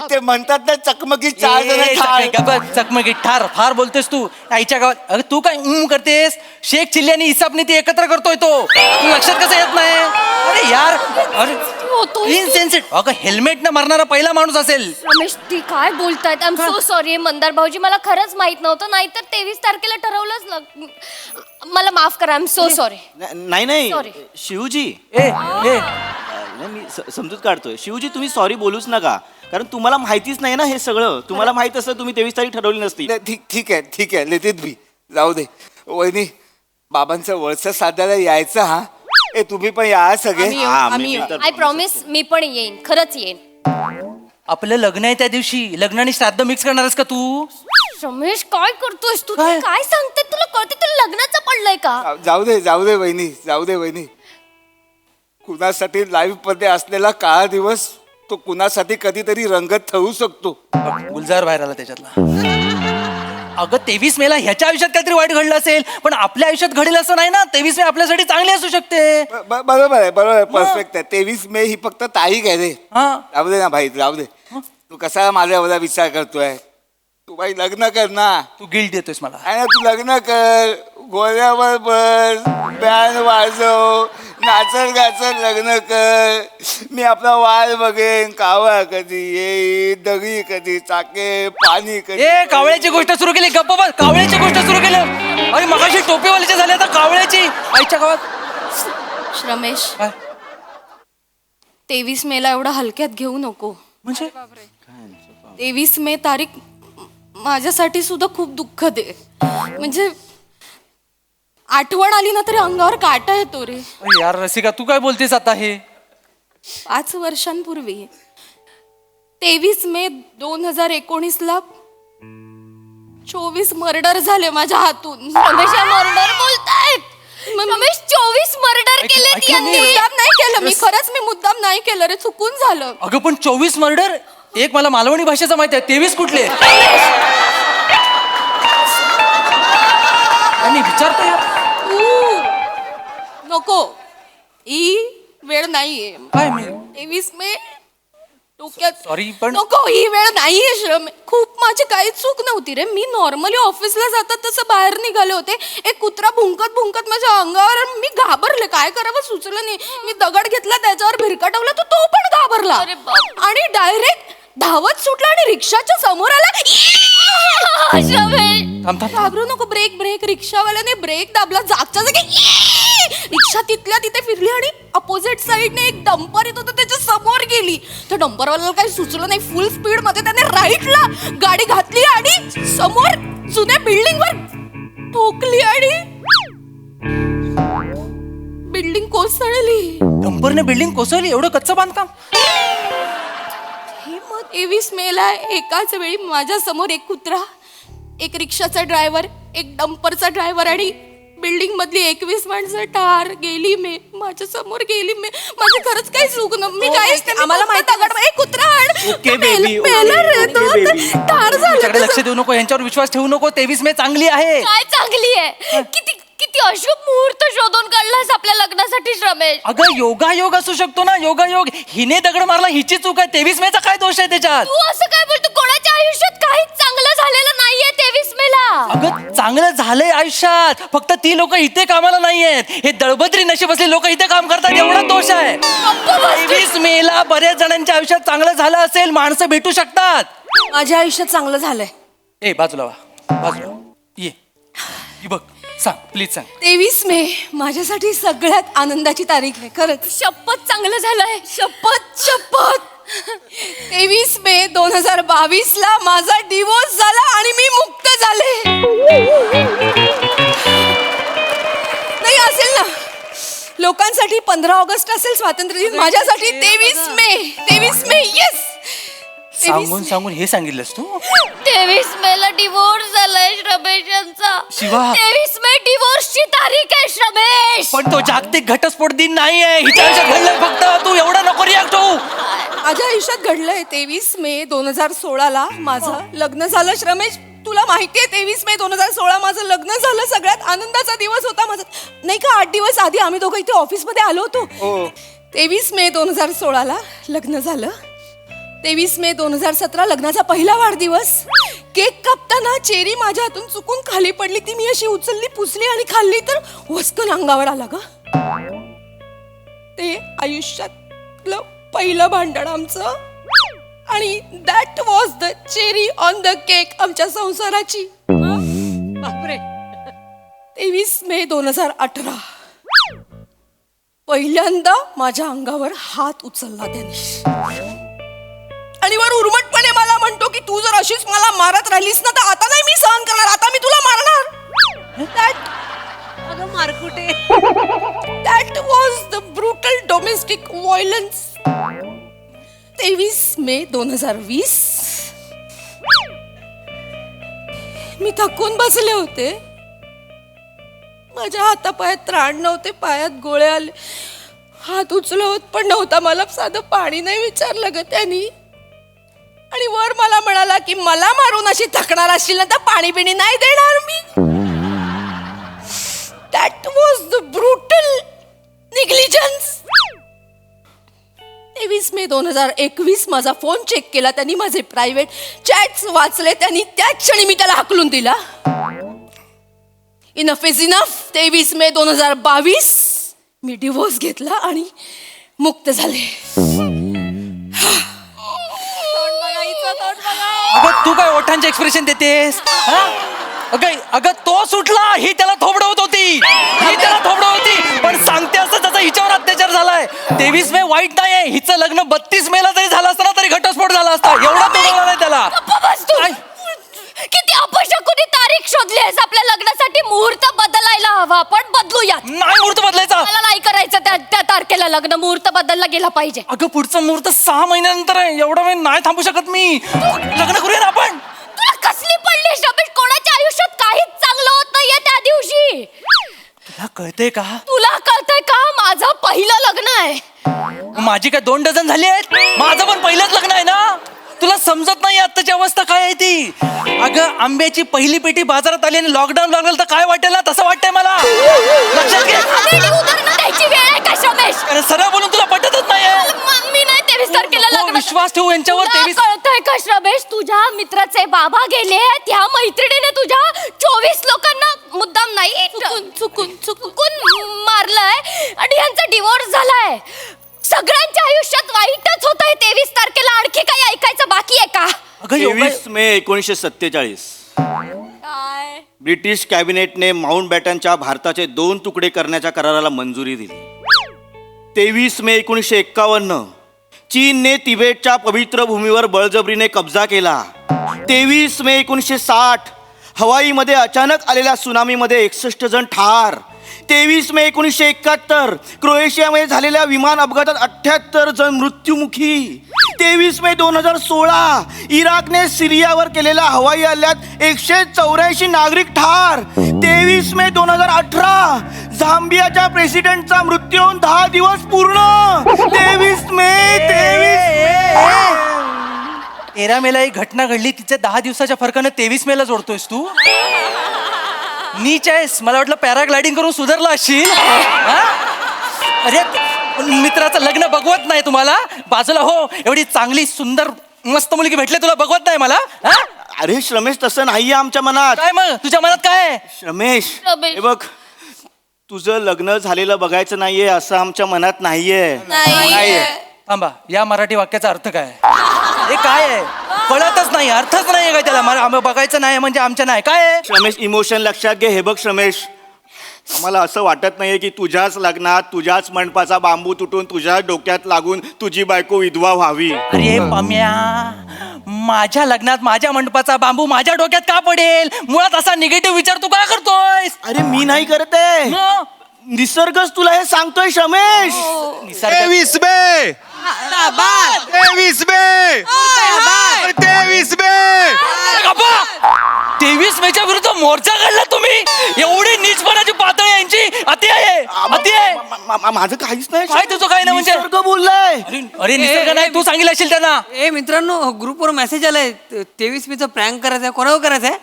ते म्हणतात ना चकमकी 4 जण ठार. चकमकी ठार फार बोलतेस तू आईच्या गावात. अगं तू काय करतेस? शेख चिल्ली आणि इसाब नीती एकत्र करतोय तो. तू लक्षात कसं येत नाही? अरे यार अरे इनसेन्सिटिव्ह. अगं हेल्मेट न मारणारा पहिला माणूस असेल. रमेश ती काय बोलतायत? I am so sorry Mandar भाऊजी. मला खरंच माहित नव्हतं. नाहीतर 23 तारखेला ठरवलंच. मला माफ करा. I am so sorry. नाही Sorry. शिवजी ए नाही, मी समजूत काढतोय. शिवजी तुम्ही सॉरी बोलूच नका, कारण तुम्हाला माहितीच नाही ना हे सगळं. तुम्हाला माहित असतं तुम्ही 23 तारीख ठरवली नसती. ठीक आहे लेतीत भी जाऊ दे. वहिनी बाबांचं वळसं साधायला यायचं. हा ए तुम्ही पण या सगळे. आय प्रॉमिस मी पण येईन. खरंच येईन. आपलं लग्न आहे त्या दिवशी. लग्न आणि श्राद्ध मिक्स करणारस का तू? रमेश काय करतोयस तू? काय? काय सांगते? तुला कळते? तुला लग्नाचं पडलंय का? जाऊ दे वहिनी. कुणासाठी लाईव्ह मध्ये असलेला काळा दिवस तो कुणासाठी कधीतरी रंगत ठरू शकतो. गुलजार बाहेर आला त्याच्यातला. अगं 23 मेला ह्याच्या आयुष्यात काहीतरी वाईट घडलं असेल, पण आपल्या आयुष्यात घडेल असं नाही ना. 23 मे आपल्यासाठी चांगली असू शकते. बरोबर आहे परफेक्ट आहे. 23 मे ही फक्त तारीख आहे रे. हा जाऊ दे ना भाई जाऊ दे. तू कसा माझ्या एवढा विचार करतोय? तू बाई लग्न कर ना. तू गिल्ट देतोयस मला. आणि तू लग्न कर. गोळ्यावर बस बँड वाजव नाचर गाचर लग्न कर. मी आपला वाल बघेन. कावळा कधी येईल दगडी कधी चाके पाणी कधी. ए कावळ्याची गोष्ट सुरू केली. गप्पा बस. कावळ्याची गोष्ट सुरू केलं. अरे मगाशी टोपीवाल्याची झाली आता कावळ्याची. आईच्या गावात. रमेश काय? 23 मेला एवढा हलक्यात घेऊ नको. म्हणजे 23 मे तारीख माझ्यासाठी सुद्धा खूप दुःखद आहे. म्हणजे आठवण आली ना तरी अंगावर काटा येतो रे. अरे यार रसिका तू काय बोलतेस आता? हे 5 वर्षांपूर्वी 23 मे 2019ला 24 मर्डर झाले माझ्या हातून. रमेश मर्डर बोलतायत. रमेश 24 मर्डर केलेत यांनी. मुद्दाम नाही केलं मी. खरंच मी मुद्दाम नाही केलं रे. चुकून झालं. अगं पण 24 मर्डर. एक मला मालवणी भाषेचं माहिती आहे. 23 कुठले? आणि विचारतो यार. नको ही वेळ नाहीये. काय मी 23 मे डोक्यात. सॉरी पण नको ही वेळ नाहीये श्रम. खूप माझी काही चूक नव्हती रे. मी नॉर्मली ऑफिसला जातात तसं बाहेर निघाले होते. एक कुत्रा भुंकत माझ्या अंगावर. मी घाबरले. काय करावं सुचलं नाही. मी दगड घेतला त्याच्यावर भिरकाटवला तर तो पण घाबरला आणि डायरेक्ट धावत सुटला आणि रिक्षाच्या समोर आला. घाबरू नको. ब्रेक. रिक्षावाल्याने ब्रेक दाबला. जागच्या जागी रिक्षा तिथल्या तिथे फिरली आणि अपोजिट साइडने एक डंपर येत होतं त्याच्या समोर गेली. तर डंपरवाल्याला काही सुचलं नाही. फुल स्पीड मध्ये त्याने राईटला गाडी घातली आणि समोर जुन्या बिल्डिंग वर ठोकली आणि कोसळली. डंपरने बिल्डिंग कोसळली, एवढं कच्चं बांधकाम. 23 मेला एकाच वेळी माझ्या समोर एक कुत्रा, एक रिक्षाचा ड्रायव्हर, एक डंपरचा ड्रायव्हर आणि बिल्डिंग मधली 21 माणसं ठार गेली. माझ्या समोर गेली. माझं खरंच काही चूक न मी काहीच नाही. आम्हाला माहिती दगड एक कुत्रा Okay, baby, ठार झालं. त्याच्याकडे लक्ष देऊ नको, यांच्यावर विश्वास ठेवू नको. 23 मे चांगली आहे. काय चांगली आहे? किती किती अशुभ मुहूर्त शोधून काढलास आपल्या लग्नासाठी रमेश. अगं योगायोग असू शकतो ना, योगायोग. हिने दगड मारला, हिची चूक आहे. 23 मेचा काय दोष आहे त्याच्यात? तू असं काय बोलतो? कोणाच्या आयुष्यात काहीच चांगलं झालेलं नाहीये 23 मेला. अगं चांगलं झालंय आयुष्यात, फक्त ती लोक इथे कामाला नाहीयेत. हे दळबद्री नशीब असले लोक इथे काम करतात, एवढा दोष आहे. 23 मेला बऱ्याच जणांच्या आयुष्यात चांगलं झालं असेल, माणसं भेटू शकतात. माझ्या आयुष्यात चांगलं झालंय. ए बाजूला वा, बाजूला ये. बघ, सांग प्लीज सांग. 23 मे माझ्यासाठी सगळ्यात आनंदाची तारीख आहे खरंच. शपथ चांगलं झालंय. शपथ शपथ. 23 मे 2022 ला माझा डिवोर्स झाला आणि मी मुक्त झाले. नाही असेल ना, लोकांसाठी 15 ऑगस्ट असेल स्वातंत्र्य दिन, माझ्यासाठी 23 मे येस. सांगून सांगून हे सांगितलंस तू. 23 मेला डिवोर्स झालाय रमेश यांचा. शिवा. 23 मे डिवोर्सची तारीख आहे रमेश. पण तो जागतिक घटस्फोट दिन नाहीये. हिच्या आयुष्यात घडलंय फक्त. तू एवढा नको रिॲक्ट होऊ. माझ्या आयुष्यात घडलंय. 23 मे 2016 ला माझं लग्न झालं. रमेश तुला माहितीये 23 मे 2016 माझं लग्न झालं. सगळ्यात आनंदाचा दिवस होता माझा. नाही का 8 दिवस आधी आम्ही दोघं इथे ऑफिसमध्ये आलो होतो. 23 मे 2016 ला लग्न झालं. 23 मे 2017 लग्नाचा पहिला वाढदिवस. केक कापताना चेरी माझ्या हातून चुकून खाली पडली. ती मी अशी उचलली, पुसली आणि खाल्ली तर वस्कन अंगावर आला ग. ते आयुष्यातलं पहिलं भांडण आमचं. आणि that was the cherry on the cake आमच्या संसाराची. बापरे. 23 मे 2018 पहिल्यांदा माझ्या अंगावर हात उचलला त्याने आणि वर उर्मटपणे मला म्हणतो की तू जर अशीच मला मारत राहिलीस ना तर आता नाही मी सहन करणार, आता मी तुला मारणार. अगं मारकुटे. That was the brutal domestic violence. 23 May 2020 मी थकून बसले होते. माझ्या हातापायात त्राण नव्हते, पायात गोळे आले. हात उचलत पण नव्हता. मला साधं पाणी नाही विचारलं ग त्यांनी. आणि वर मला म्हणाला की मला मारून अशी थकणार असशील ना तर पाणी पिणी नाही देणार मी. That was the brutal negligence. 23 May 2021 माझा फोन चेक केला त्यांनी. माझे प्रायव्हेट चॅट्स वाचले त्यांनी. त्याच क्षणी मी त्याला हाकलून दिला. Enough is enough. 23 may 2022 me divorce घेतला आणि मुक्त झाले. अगं तू काय ओठांचे एक्सप्रेशन देतेस? अगं तो सुटला, ही त्याला थोबडवत होती. पण सांगते असं त्याचा हिच्यावर अत्याचार झालाय. 23 मे वाईट नाहीये. हिचं लग्न 32 मेला जरी झालं असतं ना तरी घटस्फोट झाला असता. एवढा तोडला नाही त्याला. किती अपशकुनी तारीख शोधली आहेस आपल्या लग्नासाठी. मुहूर्त बदलायला हवा, पण बदलूया. नाही मुहूर्त बदलायचा. मला नाही करायचं त्या तारखेला लग्न. मुहूर्त बदलला गेला पाहिजे. अगं पुढचं मुहूर्त 6 महिन्यानंतर आहे. एवढा वेळ नाही थांबू शकत मी. लग्न करूया ना आपण. तुला कसली पडली रमेश? कोणाच्या आयुष्यात काहीच चांगलं होत नाहीये त्या दिवशी. तुला कळतंय का? तुला कळतंय का? माझं पहिलं लग्न आहे. माझी काय 2 डझन झाली आहेत? माझं पण पहिलंच लग्न आहे ना. तुला समजत नाही आत्ताची अवस्था काय आहे ती. अगं आंब्याची पहिली पेटी बाजारात आली आणि लॉकडाऊन लागलं तर काय वाटेल ना तसं वाटतंय मला. लक्षात घे. उदाहरणं द्यायची वेळ आहे का रमेश? अरे सरळ बोलून तुला पटतच नाहीये. मी नाही 23 तारखेला लग्न. विश्वास ठेवू यांच्यावर. तुला 23 कळतंय का रमेश? तुझ्या मित्राचे बाबा गेले. त्या मैत्रिणीने तुझ्या 24 लोकांना मुद्दाम नाही चुकून मारलंय आणि यांचा डिवोर्स झालाय. सगळ्यांच्या आयुष्यात वाईटच होत आहे. 23 तारखेला आणखी काही ऐकायचं बाकी आहे का? 23 मे 1947 ब्रिटिश कॅबिनेटने माउंट बॅटनच्या भारताचे 2 तुकडे करण्याच्या कराराला मंजुरी दिली. 23 मे 1951 चीनने तिबेटच्या पवित्र भूमीवर बळजबरीने कब्जा केला. 23 मे 1960 हवाईमध्ये अचानक आलेल्या सुनामीमध्ये 61 जण ठार. 23 मे 1971 क्रोएशियामध्ये झालेल्या विमान अपघातात 78 जण मृत्युमुखी. 23 मे 2016 इराकने सिरियावर केलेल्या हवाई हल्ल्यात 184 नागरिक ठार. 23 मे 2018 झांबियाच्या प्रेसिडेंटचा मृत्यू होऊन 10 दिवस पूर्ण. 23 मे 13 मेला एक घटना घडली, तिच्या 10 दिवसाच्या फरकानं 23 मेला जोडतोयस तू. नीच आहेस. मला वाटलं पॅराग्लायडिंग करून सुधारला असशील. हा? अरे मित्राचं लग्न बघवत नाही तुम्हाला? बाजूला हो, एवढी चांगली सुंदर मस्त मुलगी भेटले तुला, बघवत नाही मला? हा? अरे श्रमेश, तसं नाहीये आमच्या मनात. काय मग तुझ्या मनात काय आहे? रमेश, रमेश. हे बघ, तुझं लग्न झालेलं बघायचं नाहीये असं आमच्या मनात नाहीये. नाहीये. थांबा, या मराठी वाक्याचा अर्थ काय आहे? हे काय आहे? कळतच नाही, अर्थच नाही काय त्याला. मला बघायचं नाही म्हणजे आमच्या नाही काय आहे? श्रमेश, इमोशन लक्षात घे. हे बघ श्रमेश, आम्हाला असं वाटत नाहीये की तुझ्याच लग्नात तुझ्याच मंडपाचा बांबू तुटून तुझ्या डोक्यात लागून तुझी बायको विधवा व्हावी. अरे पम्या, माझ्या लग्नात माझ्या मंडपाचा बांबू माझ्या डोक्यात का पडेल? मुळात असा निगेटिव्ह विचार तू का करतोयस? अरे मी नाही करते, मग? निसर्गच तुला हे सांगतोय श्रमेश. निसर्ग 23 मे 23 मे 23 मे 23 मेच्या विरुद्ध मोर्चा काढला तुम्ही? एवढी नीचपणाची पातळी यांची अति आहे, अति आहे. माझं काहीच नाही. काय तुझं काही नाही म्हणजे? निसर्ग बोललाय. अरे निसर्ग नाही, तू सांगितलं असेल त्यांना. ए मित्रांनो, ग्रुपवर मेसेज आलाय 23 मेचा प्रँक करायचा आहे. कोणावर करायचा आहे?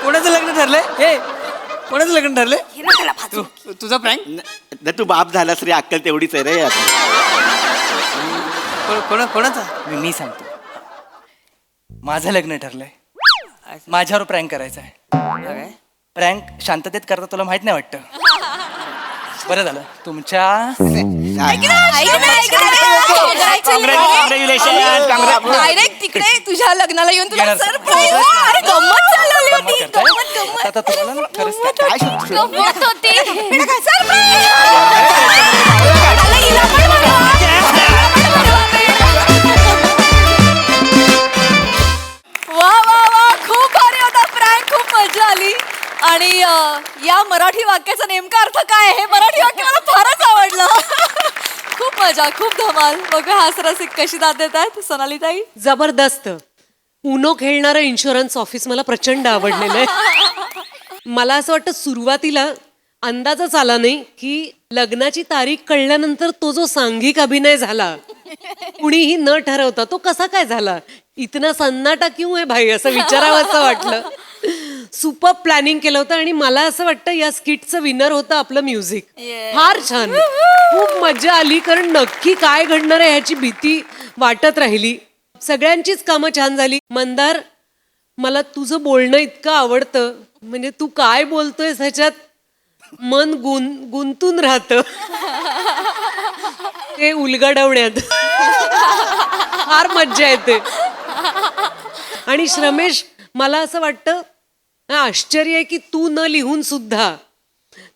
कोणाचं लग्न ठरलंय? हे कोणाचं लग्न ठरलंय? तुझा प्रँक? तू बाप झालास रे, अक्कल तेवढीच आहे रे यार. कोणाचा? मी सांगतो, माझं लग्न ठरलंय. माझ्यावर प्रँक करायचा आहे. प्रँक शांततेत करता तुला माहित नाही वाटतं? बरं झालं तुमच्या डायरेक्ट तिकडे तुझ्या लग्नाला येऊन तुला येणार. सरप्राईज. अरे गंमत चालवली होती. गंमत करताय? गंमत. आता तुम्हाला ना खरंच काय- काय सांगतो? गंमत होती. वा वा वा, खूप भारी होता प्रँक, खूप मजा आली. आणि या मराठी वाक्याचा नेमका अर्थ काय आहे? हे मराठी वाक्य मला फारच आवडलं. खूप मजा, खूप धमाल. बघा हास रसिक कशी दाद देत आहेत सोनाली ताई. जबरदस्त. उनो खेळणारं इन्शुरन्स ऑफिस मला प्रचंड आवडलेलं आहे. मला असं वाटतं सुरुवातीला अंदाजच आला नाही की लग्नाची तारीख कळल्यानंतर तो जो सांघिक अभिनय झाला, कुणीही न ठरवता तो कसा काय झाला. इतना सन्नाटा क्यों आहे भाई, असं विचारावं असं वाटलं. सुपर प्लॅनिंग केलं होतं. आणि मला असं वाटतं या स्किटचं विनर होतं आपलं म्युझिक. फार छान, खूप मजा आली. कारण नक्की काय घडणार आहे ह्याची भीती वाटत राहिली. सगळ्यांचीच कामं छान झाली. मंदार, मला तुझं बोलणं इतकं आवडतं, म्हणजे तू काय बोलतोयस ह्याच्यात मन गुंतून राहतं. ते उलगडवण्यात फार मज्जा येते. आणि श्रमेश, मला असं वाटतं आश्चर्य आहे की तू न लिहून सुद्धा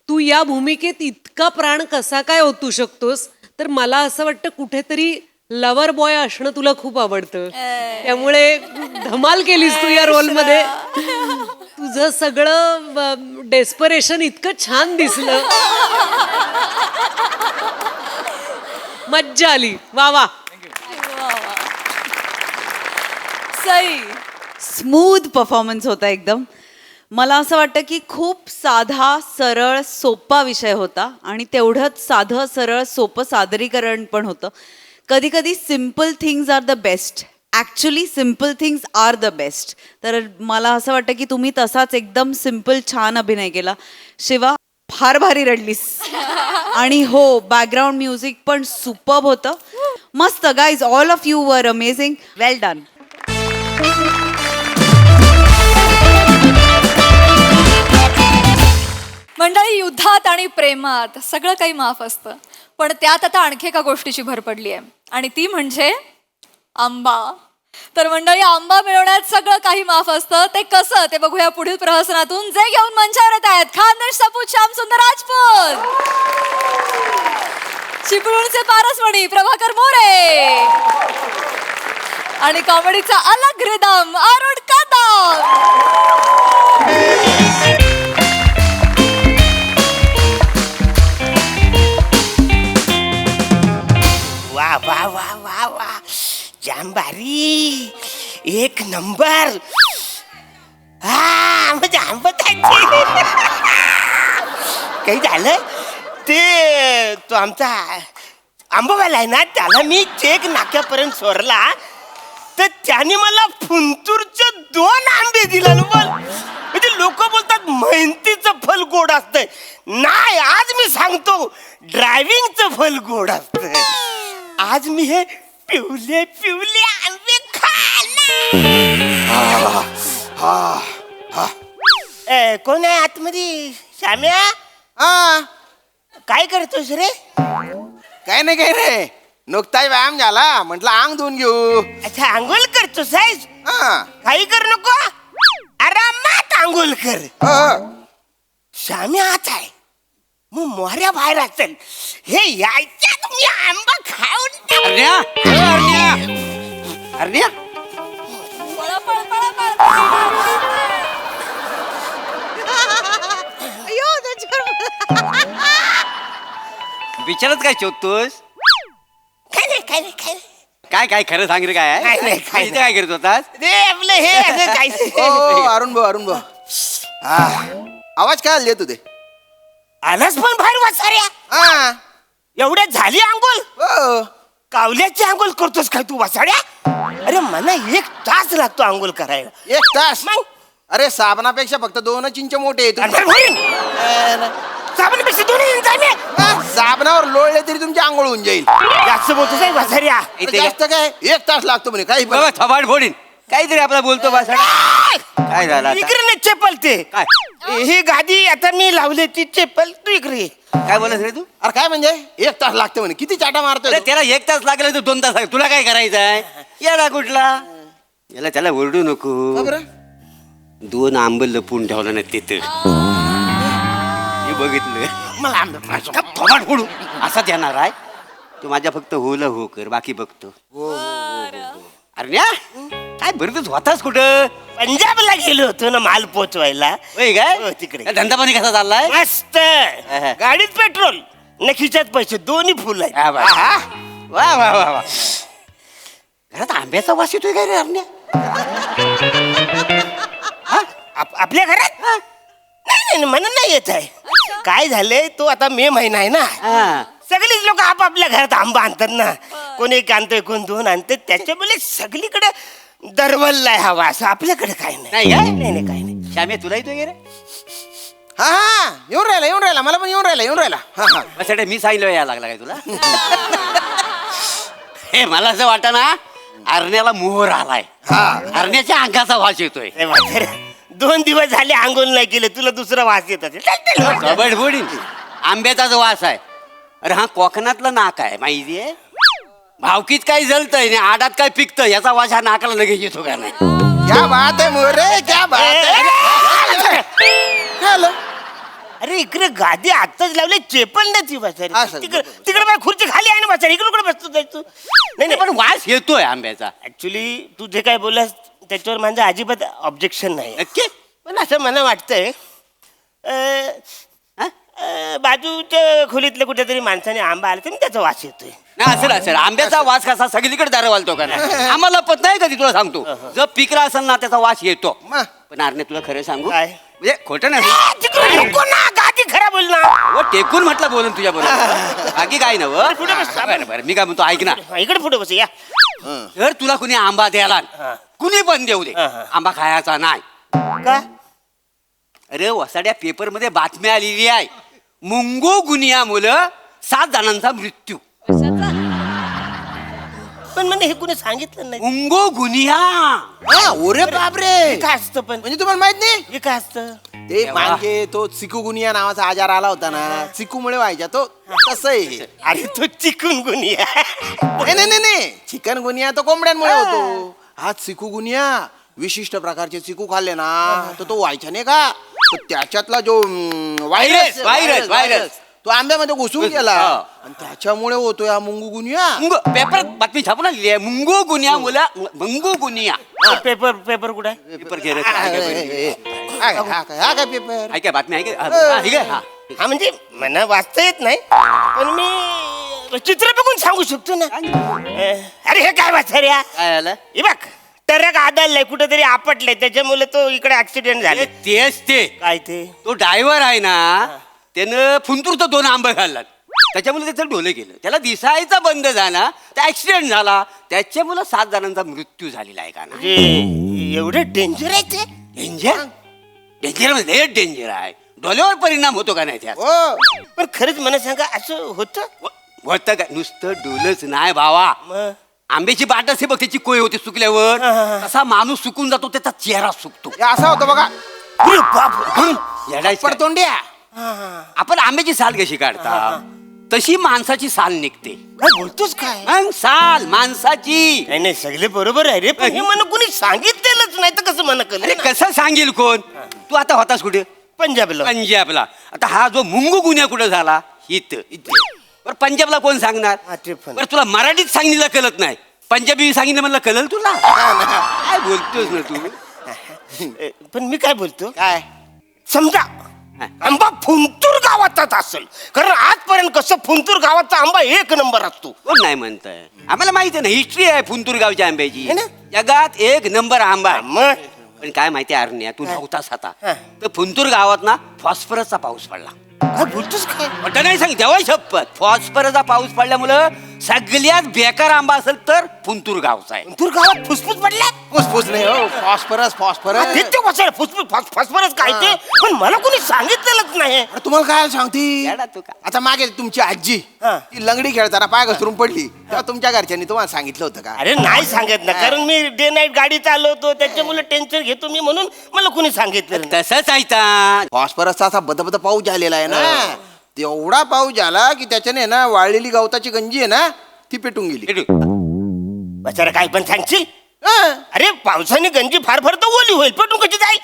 तू या भूमिकेत इतका प्राण कसा काय ओतू शकतोस. तर मला असं वाटतं कुठेतरी लवर बॉय असणं तुला खूप आवडतं. त्यामुळे धमाल केलीस तू या रोलमध्ये. तुझं सगळं डेस्परेशन इतकं छान दिसलं. मज्जा आली. वा वा. सई. स्मूथ परफॉर्मन्स होता एकदम. मला असं वाटतं की खूप साधा सरळ सोपा विषय होता आणि तेवढंच साधं सरळ सोपं सादरीकरण पण होतं. कधी कधी simple things are the best. Actually simple things are the best. तर मला असं वाटतं की तुम्ही तसाच एकदम सिम्पल छान अभिनय केला. शिवा, फार भारी रडलीस. आणि हो, बॅकग्राऊंड म्युझिक पण सुपर्ब होतं. मस्त guys, all of you were amazing. Well done. मंडळी, युद्धात आणि प्रेमात सगळं काही माफ असतं, पण त्यात आता आणखी एका गोष्टीची भर पडली आहे आणि ती म्हणजे आंबा. तर मंडळी, आंबा मिळवण्यात सगळं काही माफ असतं. ते कसं ते बघूया पुढील प्रहसनातून. जे घेऊन मंचावर येत आहेत खानदेश सपूत श्याम सुंदर राजपूत, चिपळूणचे पारसमणी प्रभाकर मोरे आणि कॉमेडीचा अलग रिदम अरुण कदम. वा वा वा जाम भारी एक नंबर हा म्हणजे आंबट काही झालं ते तो आमचा आंबावाला आहे ना त्याला मी चेक नाक्यापर्यंत सोडला तर त्याने मला फुंतूरचे 2 आंबे दिला ना बोल म्हणजे लोक बोलतात मेहनतीचं फल गोड असतंय नाही आज मी सांगतो ड्रायव्हिंगचं फल गोड असतंय आज मी हे पिवले पिवले आंबे खाणार कोण आहे आतमध्ये श्याम्या हा काय करतोस रे काय रे नुकताच व्यायाम झाला म्हटलं अंग धुवून घेऊ अच्छा आंघोळ करतो साईज हा काही करू नको आरामात आंघोळ कर श्यामी आत आहे मग मोऱ्या बाहेर असेल हे यायच्यात मी आंबा खाऊन अरण्या विचारत काय शोधतोस काय नाही काय खरं सांग रे काय काय नाही, काय इथे काय करत होतास रे आपलं हे असं काय ओ अरुण भाऊ आवाज काय देत होते आलाच पण बाहेर वाचाऱ्या हा एवढ्या झाली आंघोळ हो कावल्याची आंघोळ करतोस काय तू वाचाड्या अरे मला 1 तास लागतो आंघोळ करायला 1 तास मग अरे साबणापेक्षा फक्त 2 इंच मोठे आहेत. अंतर भरीन. साबणापेक्षा 2 इंच आहे मी. साबणावर लोळले तरी तुमची आंघोळ होऊन जाईल जास्त बोलतोस आहे वाचाऱ्या जास्त काय 1 तास लागतो म्हणे काही बाबा थबाड फोडीन काहीतरी आपला बोलतो बा काय झालं आता? इकडे नाही चप्पल ते काय ही गादी आता मी लावली ती चप्पल तू इकडे ये. काय बोलत रे तू अरे काय म्हणजे 1 तास लागतो म्हणे किती चाटा मारतोय अरे तू? त्याला 1 तास लागला तू 2 तास लागले तुला काय करायचं आहे याला कुठला याला त्याला ओरडू का नको बरं? 2 आंब लपून ठेवला ना तिथं हे बघितलं मला आंबे पाहिजे. थोबाड फोडू असाच येणार आहे तू माझ्या फक्त होला हो कर बाकी बघतो अरे न्या काय बरं तू होतास कुठं पंजाबला गेलो होतो ना माल पोचवायला होय काय हो, तिकडे. काय धंदा पाणी कसा चाललाय मस्त गाडीत पेट्रोल न खिशात पैसे दोन्ही फुल आहेत हा, वा वा वा वा वा घरात आंब्याचा वास येतोय काय रे अरण्या आपल्या घरात नाही म्हणून नाही येत आहे काय झालंय तो आता मे महिना आहे ना हा. सगळीच लोक आपापल्या घरात आंबा आणतात ना कोण 1 आणतंय कोण 2 आणते त्याच्यामुळे सगळीकडे दरवललाय हवा असं आपल्याकडे काय नाही नाही काय नाही काय नाही श्याम्या तुला येतोय रे हा हा येऊन राहिला मला पण येऊन राहिला हा हा त्यासाठी मी सांगितलं यायला लागला काय तुला हे मला असं वाटत ना अरण्याला मोहर आलाय अरण्याच्या अंगाचा वास येतोय 2 दिवस झाले आंघोळ नाही केले तुला दुसरा वास येत असेल कबड फोडीन आंब्याचा जो वास आहे अरे हा कोकणातला नाक आहे माहितीये भावकीत काही जळतंय आणि आडात काय पिकतं याचा वास हा नाकाला लगेच येतो का नाही क्या बात आहे मोरे क्या बात आहे हॅलो अरे इकडे गादी आत्ताच लावले चेपल नाही ती असं. बसारी तिकडे माझी खुर्ची खाली आहे ना बसारी इकडे कुठे बसतो तू नाही पण वास येतोय आंब्याचा ऍक्च्युली तू जे काय बोललास त्याच्यावर माझं अजिबात ऑब्जेक्शन नाही नक्की पण असं मला वाटतंय बाजूच्या खोलीतल्या कुठेतरी माणसाने आंबा आला तरी त्याचा वास येतोय नाही असेल आंब्याचा वास कसा सगळीकडे दारवालतो का नाही आम्हाला पत नाही कधी तुला सांगतो जर पिकला असेल ना त्याचा वास येतो पण अरण्या तुला खरं सांगू काय? म्हणजे खोटं नाही तिकडे नको ना गादी खराब होईल ना व टेकून म्हटलं बोलून तुझ्या बरोबर बाकी काय नव पुढे बस. बरं मी काय म्हणतो ऐक ना इकडे पुढे बस या जर तुला कुणी आंबा द्याला कुणी पण देऊ दे हा. आंबा खायचा नाही का अरे वसाड्या पेपर मध्ये बातमी आलेली आहे मुंगो गुनिया मुलं 7 जणांचा मृत्यू पण म्हणजे हे कुणी सांगितलं नाही मुंगो गुनिया हा ओरे बापरे हे काय असतं पण म्हणजे तुम्हाला माहित नाही हे काय असतं ते मागे तो चिकुगुनिया नावाचा आजार आला होता ना चिकूमुळे व्हायचा तो तसं आहे अरे तो चिकून गुनिया नाही चिकनगुनिया तो कोंबड्यांमुळे होतो हा चिकुगुनिया विशिष्ट प्रकारचे चिकू खाल्ले ना तर तो व्हायचा नाही का तर त्याच्यातला जो व्हायरस तो आंब्यामध्ये घुसून गेला हा. आणि त्याच्यामुळे होतो हा मुंगुगुनिया पेपर बातमी छापून आलेली आहे मुंगो गुनिया मुला मुंगो गुनिया पेपर कुठे आहे? पेपर घे रे. हा काय पेपर ऐका बातमी ऐका हा म्हणजे मला वाचता येत नाही पण मी चित्र बघून सांगू शकतो ना. अरे हे काय वाचार्या काय झालं हे बघ ट्रक आदळलाय कुठेतरी आपटलंय त्याच्यामुळे तो इकडे ऍक्सिडेंट झाले. तेच ते काय ते तो ड्रायव्हर आहे ना त्यानं फुंतूरचं 2 आंबे खाल्लात त्याच्यामुळे त्याचं डोले गेलं त्याला दिसायचा बंद झाला त्या ऍक्सिडेंट झाला त्याच्यामुळे 7 जणांचा मृत्यू झालेला आहे का ना. एवढं डेंजर आहे ते. डेंजर डेंजर म्हणजे डेंजर आहे डोल्यावर परिणाम होतो का नाही त्यात हो पण खरंच मला सांगा असं होतं. होतं का नुसतं डोलच नाही भावा मग आंब्याची बाट असते बघ त्याची कोय होते सुकल्यावर तसा माणूस सुकून जातो त्याचा चेहरा सुकतो हे असं होतं बघा. अरे बाप येडायचं. पडतोंड्या आपण आंब्याची साल कशी काढता तशी माणसाची साल निघते काय बोलतोस काय. मग साल माणसाची नाही नाही सगळे बरोबर आहे रे पण हे मला कोणी सांगितलेलंच नाही तर कसं मला अरे कळलं. कसं सांगेल कोण तू आता होतास कुठे पंजाबला पंजाबला आता हा जो मुंगू गुन्हा कुठे झाला इथं बरं पंजाबला कोण सांगणार हा, ते पण. बरं तुला मराठीत सांगितलं कळत नाही पंजाबी सांगितलं म्हणलं कळल तुला काय बोलतोस ना तू पण मी काय बोलतो काय समजा आंबा फुंतूर गावातच असेल कारण आजपर्यंत कसं फुंतूर गावाचा आंबा 1 नंबर असतो. कोण नाही म्हणताय आम्हाला माहिती आहे ना हिस्ट्री आहे फुंतूर गावच्या आंब्याची है ना? जगात 1 नंबर आंबा आहे. मग पण काय माहिती अरण्या तू नव्हतास आता तर फुंतूर गावात ना फॉस्फरसचा पाऊस पडला काय बोलतोस काय. मोठं नाही सांग देवा शपथ फॉस्फरसचा पाऊस पडल्यामुळं सगळ्यात बेकार आंबा असेल तर फुंतूर गावचा आहे. फुंतूर गावात फुसफुस पडल्या. फुसफुस नाही हो फॉस्फरस फॉस्फरस. ते वाचायला फुसफुस फॉस्फरस काय ते पण मला कोणी सांगितलेलंच नाही. अरे तुम्हाला काय सांगती येडा तू का? आता मागे तुमची आजी ती लंगडी खेळताना पाय घसरून पडली तेव्हा तुमच्या घरच्यांनी तुम्हाला सांगितलं होतं का. अरे नाही सांगत ना कारण मी डे नाईट गाडी चालवतो त्याच्यामुळे टेन्शन घेतो मी म्हणून मला कोणी सांगितलं नाही. तसंच आहे ता. फॉस्फरसचा असा बदबद पाऊस झालेला आहे ना तेवढा पाऊस झाला की त्याच्याने ना वाळलेली गवताची गंजी आहे ना ती पेटून गेली. बचारा काय पण सांगशील. हं. अरे पावसाने गंजी फार फार तर ओली होईल पेटून कशी जाईल.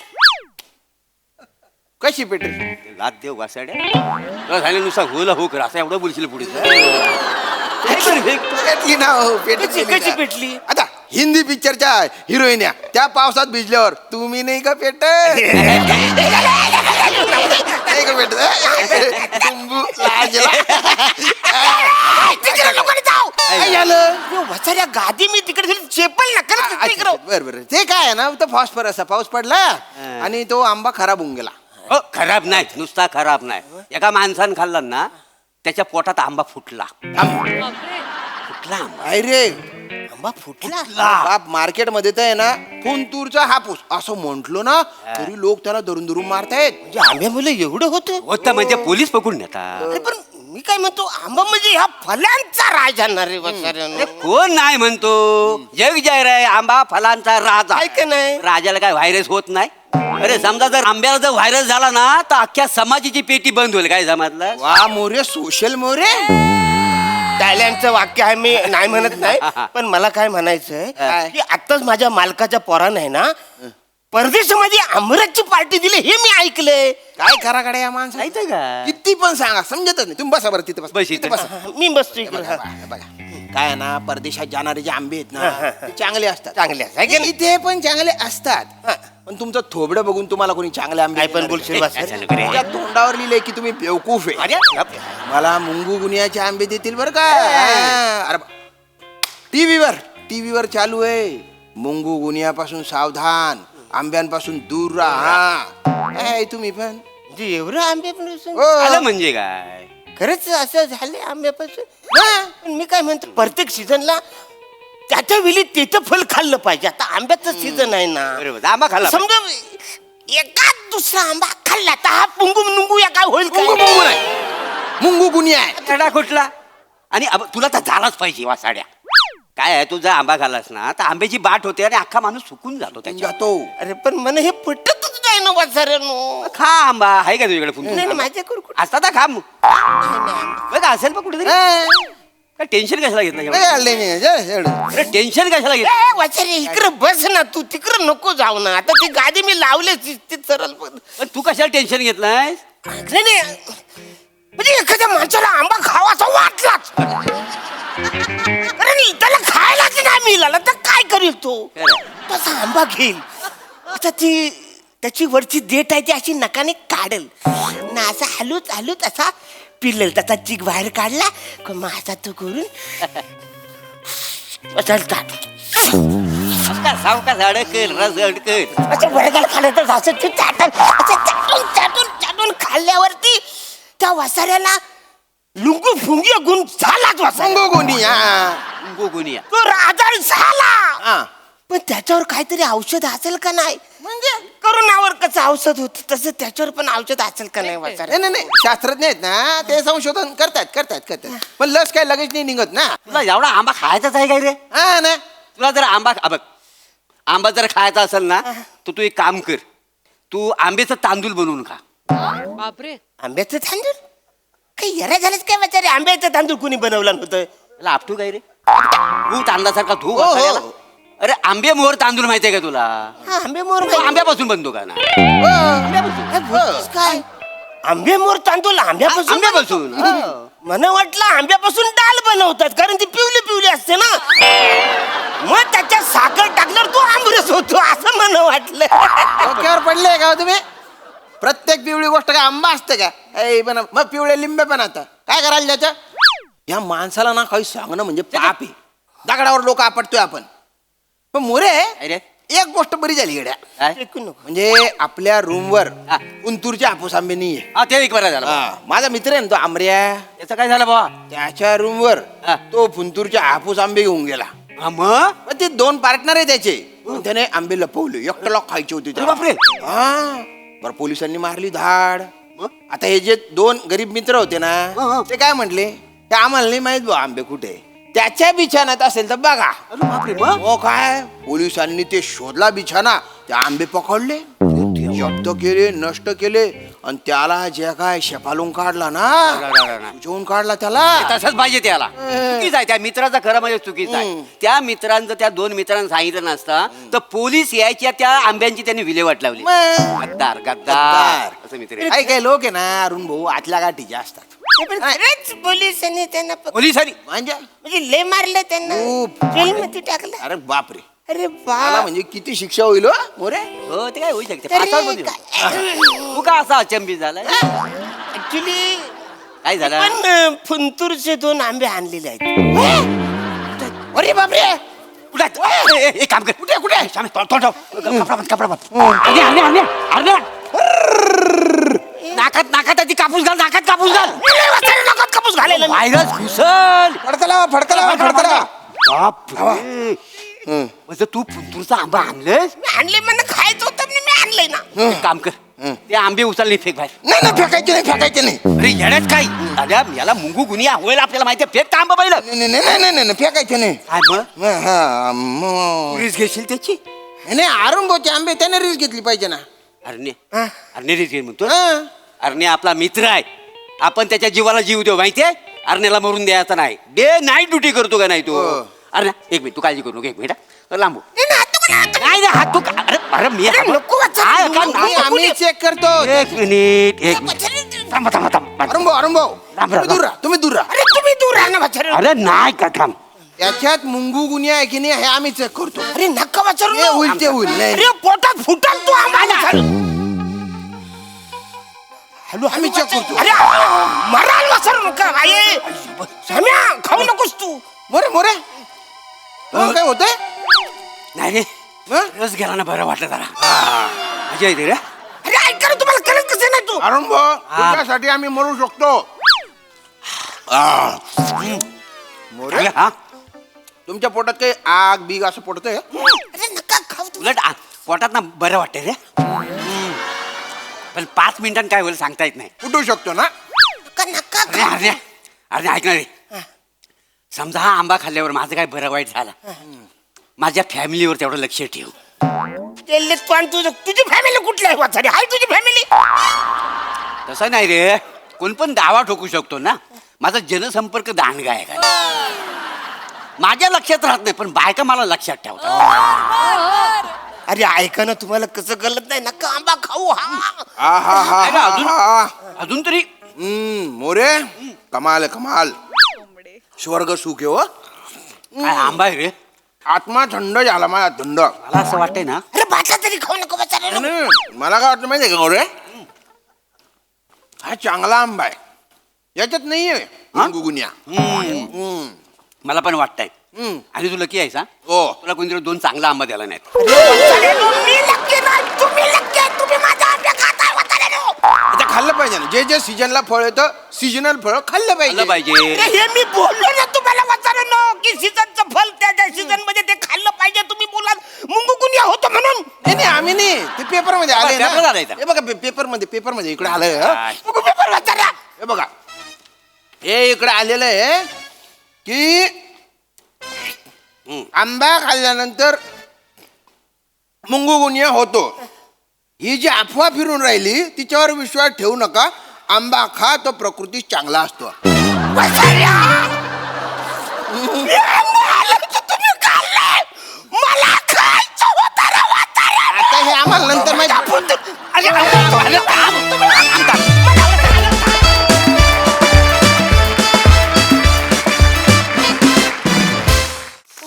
कशी पेटली. लाद देव वासाड्या झाले नुसता होला हो कर असं एवढं बोलशील पुढे पेटली ना हो कशी पेटली ना. पेटली. आता हिंदी पिक्चरच्या हिरोईन्या त्या पावसात भिजल्यावर तुम्ही नाही का पेट नाही का पेट लिंबू लाजला. वचाऱ्या गादी मी तिकडे चेपल ना करत बरं ते काय आहे ना तो फॉस्फरसचा पाऊस पडला आणि तो आंबा खराब होऊन गेला. हो खराब नाही नुसता खराब नाही एका माणसानं खाल्ला ना त्याच्या पोटात आंबा फुटला फुटला आंबा अरे आंबा फुटला. बाप मार्केट मध्ये तर आहे ना फुंतूरचा हापूस असं म्हंटलो ना तरी लोक त्याला धरून धरून मारतायत. म्हणजे आंब्या मुलं एवढं होतं. होतं म्हणजे पोलीस पकडून नेतात अरे पण मी काय म्हणतो आंबा म्हणजे ह्या फलांचा राजा ना रे वचाऱ्यानं. कोण नाही म्हणतो जग जाहीर आहे आंबा फलांचा राजा आहे का नाही. राजाला काय व्हायरस होत नाही अरे समजा जर आंब्याला जर व्हायरस झाला ना तर अख्ख्या समाजाची पेटी बंद होईल काय समजलं वा मोरे सोशल मोरे. टायलंडचं वाक्य आहे मी नाही म्हणत नाही पण मला काय म्हणायचंय की आताच माझ्या मालकाच्या पोरानं आहे ना परदेशामध्ये आमरसची पार्टी दिली हे मी ऐकलंय. काय करा कडे या माणसं माहितीये का किती पण सांगा समजतच नाही. तुम्ही बसा बरं तिथे बस बस इथे. बसा. मी बसतो इकडे. बघा, बघा. काय आहे ना परदेशात जाणारे जे आंबे आहेत ना ते चांगले असतात. चांगले आहे की नाही? इथे पण चांगले असतात पण तुमचं थोबडं बघून तुम्हाला कोणी चांगले आंबे काय पण देणार बोलशील का? बस. त्या तोंडावर लिहिलंय की तुम्ही बेवकूफ आहे. अरे मला मुंगू गुन्ह्याचे आंबे देतील बरं का. अरे टीव्हीवर चालू आहे मुंगू गुन्ह्यापासून सावधान आंब्यांपासून दूर राहा. ए, तुम्ही पण म्हणजे एवढं आंब्यापासून हो. आलं म्हणजे काय खरंच असं झालं आंब्यापासून. पण मी काय म्हणतो प्रत्येक सीझनला त्याच्या वेळी त्याचं फल खाल्लं पाहिजे. आता आंब्याचं सीझन आहे ना बरोबर आंबा खाल्ला समजा एकाच दुसरा आंबा खाल्ला तर हा पुंगू नुंगू या काय होईल मुंगू काय? मुंगू नाही मुंगू गुन्हे आहे. थडा कुठला आणि तुला तर झालाच पाहिजे वासाड्या काय आहे तू जर आंबा खाल्लास ना तर आंब्याची बाट होते आणि अख्खा माणूस सुकून जातो त्याच्या जातो. अरे पण मला हे पटतच नाही ना वाचाऱ्यानो. खा आंबा आहे का तुझ्याकडे नाही नाही, माझ्याकडे कुठं असता तर खा मग बघ असेल बघ कुठेतरी काय टेन्शन कशाला घेतलं अरे टेन्शन कशाला घेतलं ए, वाचारे इकडे बस ना तू तिकडे नको जाऊ ना आता ती गादी मी लावलेच ती सरळ पण. पण तू कशाला टेन्शन घेतलाय नाही नाही म्हणजे एखाद्या माणसाला आंबा खावासा वाटलाच कारण त्याला खायलाच नाही मिळाला तर काय करील तो तसा आंबा घेईल आता ती त्याची वरची देठ आहे ती अशी नकाने काढेल ना असं हलूच हलूच असा पिल्लेल त्याचा चिक बाहेर काढला का माझा तो करून सावका अडकल रस अडकल असं वर्गाला खाल्लं तर असं ते चाटून असं चाटून चाटून चाटून खाल्ल्यावरती त्या वसाऱ्याला लुंगू फुंगी गुण झालाच वसारा गोगुनिया तो आजार झाला पण त्याच्यावर काहीतरी औषध असेल का नाही म्हणजे करोनावर कसं औषध होत तसं त्याच्यावर पण औषध असेल का नाही वसारा नाही शास्त्रज्ञ आहेत ना ते संशोधन करतात पण लस काय लगेच नाही निघत ना तुला एवढा आंबा खायचाच आहे काय रे हा ना तुला जर बघ आंबा जर खायचा असेल ना तर तू एक काम कर तू आंब्याचं तांदूळ बनवून खा बापरे. आंब्याचं तांदूळ काही येरा झालंच काय वसारे आंब्याचं तांदूळ कुणी बनवलं नव्हतं त्याला आपटू काय रे तू तांदळासारखा तू वसाऱ्याला. अरे आंबे मोहर तांदूळ माहितीये का तुला आंबे मोर तो आंब्यापासून बनतो का ना काय आंबे मोर तांदूळ आंब्यापासून मला वाटलं आंब्यापासून डाल बनवतात कारण ती पिवली असते ना मग त्याच्यात साखर टाकल्यावर तो आंबरस होतो असं मला वाटलं डोक्यावर पडले का तुम्ही प्रत्येक पिवळी गोष्ट काय आंबा असते का मग पिवळे लिंबे पण आता काय करायला त्याच्या या माणसाला ना काही सांगणं म्हणजे पाप आहे दगडावर लोक आपटतोय आपण पण मोरे अरे एक गोष्ट बरी झाली गड्या म्हणजे आपल्या रूमवर उंतूरचे हापूस आंबे नाहीये ते एक बरं झालं माझा मित्र आहे ना तो आमऱ्या त्याचं काय झालं बाबा त्याच्या रूमवर तो फुंतूरचे हापूस आंबे घेऊन गेला मग ते 2 पार्टनर आहे त्याचे त्याने आंबे लपवले एकट्याला खायचे होते त्याला. बापरे बरं पोलिसांनी मारली धाड आता हे जे 2 गरीब मित्र होते ना ते काय म्हटले ते आम्हाला नाही माहित बा आंबे कुठे त्याच्या बिछाण्यात असेल तर बघा हो काय पोलिसांनी ते शोधला बिछाना ते आंबे पकडले जप्त केले नष्ट केले आणि त्याला जे काय शेपालून काढला ना उचवून काढला त्याला तसंच पाहिजे त्याला चुकीच आहे त्या मित्राचा खरं म्हणजे चुकीचं आहे त्या मित्रांचं त्या 2 मित्रांना सांगितलं नसता तर पोलीस यायच्या त्या आंब्यांची त्यांनी विल्हेवाट लावली गद्दार असं मित्र काही काही लोक आहे ना अरुण भाऊ आतल्या गाठीचे असतात पोलिसांनी त्यांना पोलिसांनी म्हणजे लय मारलं त्यांना जेलमध्ये टाकलं अरे बापरे अरे बाला म्हणजे किती शिक्षा होईल मोरे हो ते काय होऊ शकते तू का असा अचंबित झाला ऍक्च्युली काय झालं पण फुंतूरचे 2 आंबे आणलेले आहेत अरे बापरे कुठे एक काम कर कुठे कपडा नाकात आधी कापूस घाल नाकात कापूस घाल व्हायरस घुसल फडकला म्हणजे तू तुझा आंबा आणलंस आणले मला खायचं होतं मी आणलंय ना एक काम कर ते आंबे उचलले फेक बाहेर नाही फेकायचे नाही अरे येण्यात काय अरे याला मुंगू गुनिया होईल आपल्याला माहिती फेक का आंबा पाहिलं नाही फेकायचे नाही रिस्क घेशील त्याची नाही अरुण भाऊचे आंबे त्याने रिस्क घेतली पाहिजे ना अरणे रिस्क घे म्हणतो अरणे आपला मित्र आहे आपण त्याच्या जीवाला जीव देऊ माहितीये अरण्याला मरून द्यायचा नाही डे नाईट ड्युटी करतो का नाही तू अरे एक मिनिट तू काळजी करू नको 1 मिनिट लांबू नाही हात तू अरे मी आम्ही चेक करतो 1 मिनिट अरुण भाऊ तुम्ही दूर राहा अरे नाही का थांब त्याच्यात मुंगू गुन्हा आहे की नाही हे आम्ही चेक करतो अरे नक्का वाचर होईल ते होईल अरे पोटात फुटाल तू आम्हाला हॅलो आम्ही चेक करतो अरे मराल वाचर नका सम्या खाऊ नकोस तू मोरे काय होतंय नाही रे रस गेला ना बरं वाटलं जरा मजा येते रे अरे ऐक रे तुम्हाला कळत कसं नाही तू अरुण भाऊ तुझ्यासाठी आम्ही मरू शकतो मोरे तुमच्या पोटात काही आग बीग असं पडतंय अरे नका खाऊ उलट पोटात ना बरं वाटतंय रे पण 5 मिनिटांनी काय होईल सांगता येत नाही फुटू शकतो ना अरे ऐक ना रे समजा हा आंबा खाल्ल्यावर माझं काय बरं वाईट झालं माझ्या फॅमिलीवर तेवढं लक्ष ठेव तुझी फॅमिली कुठली आहे वाचारी हाय तुझी फॅमिली तसं नाही रे कोण पण दावा ठोकू शकतो ना माझा जनसंपर्क दांडगा आहे का माझ्या लक्षात राहत नाही पण बायका मला लक्षात ठेवतात अरे ऐका ना तुम्हाला कसं कळत नाही नका आंबा खाऊ अजून तरी मोरे कमाल स्वर्ग सुख आहे हो काय आंबा आहे रे आत्मा थंड झाला माझा थंड मला असं वाटतंय ना अरे बाटला तरी खाऊ नको मला काय वाटतं माहितीये का मोरे हा चांगला आंबा आहे याच्यात नाहीये गुगुन्या. मला पण वाटतंय आणि तू लकी आहेस हा हो. तुला कोणतरी 2 चांगला आंबा द्यायला नाहीत. आता खाल्लं पाहिजे ना, जे जे सीजनला फळ येतं सीजनल फळ खाल्लं खाल्लं पाहिजे. पाहिजे. हे मी बोललो ना तुम्हाला वाचारांनो की सीजनचं फळ त्या सीजन मध्ये ते खाल्लं पाहिजे. तुम्ही बोलाल मुंगुकुनिया होतं म्हणून. नाही आम्ही नाही, ते पेपर मध्ये आले ना. पेपरात आलंय का? हे बघा पेपर मध्ये इकडे आलंय. पेपर वाचा. हे बघा हे इकडे आलेलं आहे की आंबा खाल्ल्यानंतर मुंगुगुनिया होतो. ही जी अफवा फिरून राहिली तिच्यावर विश्वास ठेवू नका. आंबा खा तो प्रकृती चांगला असतो. आता हे आम्हाला नंतर माहिती.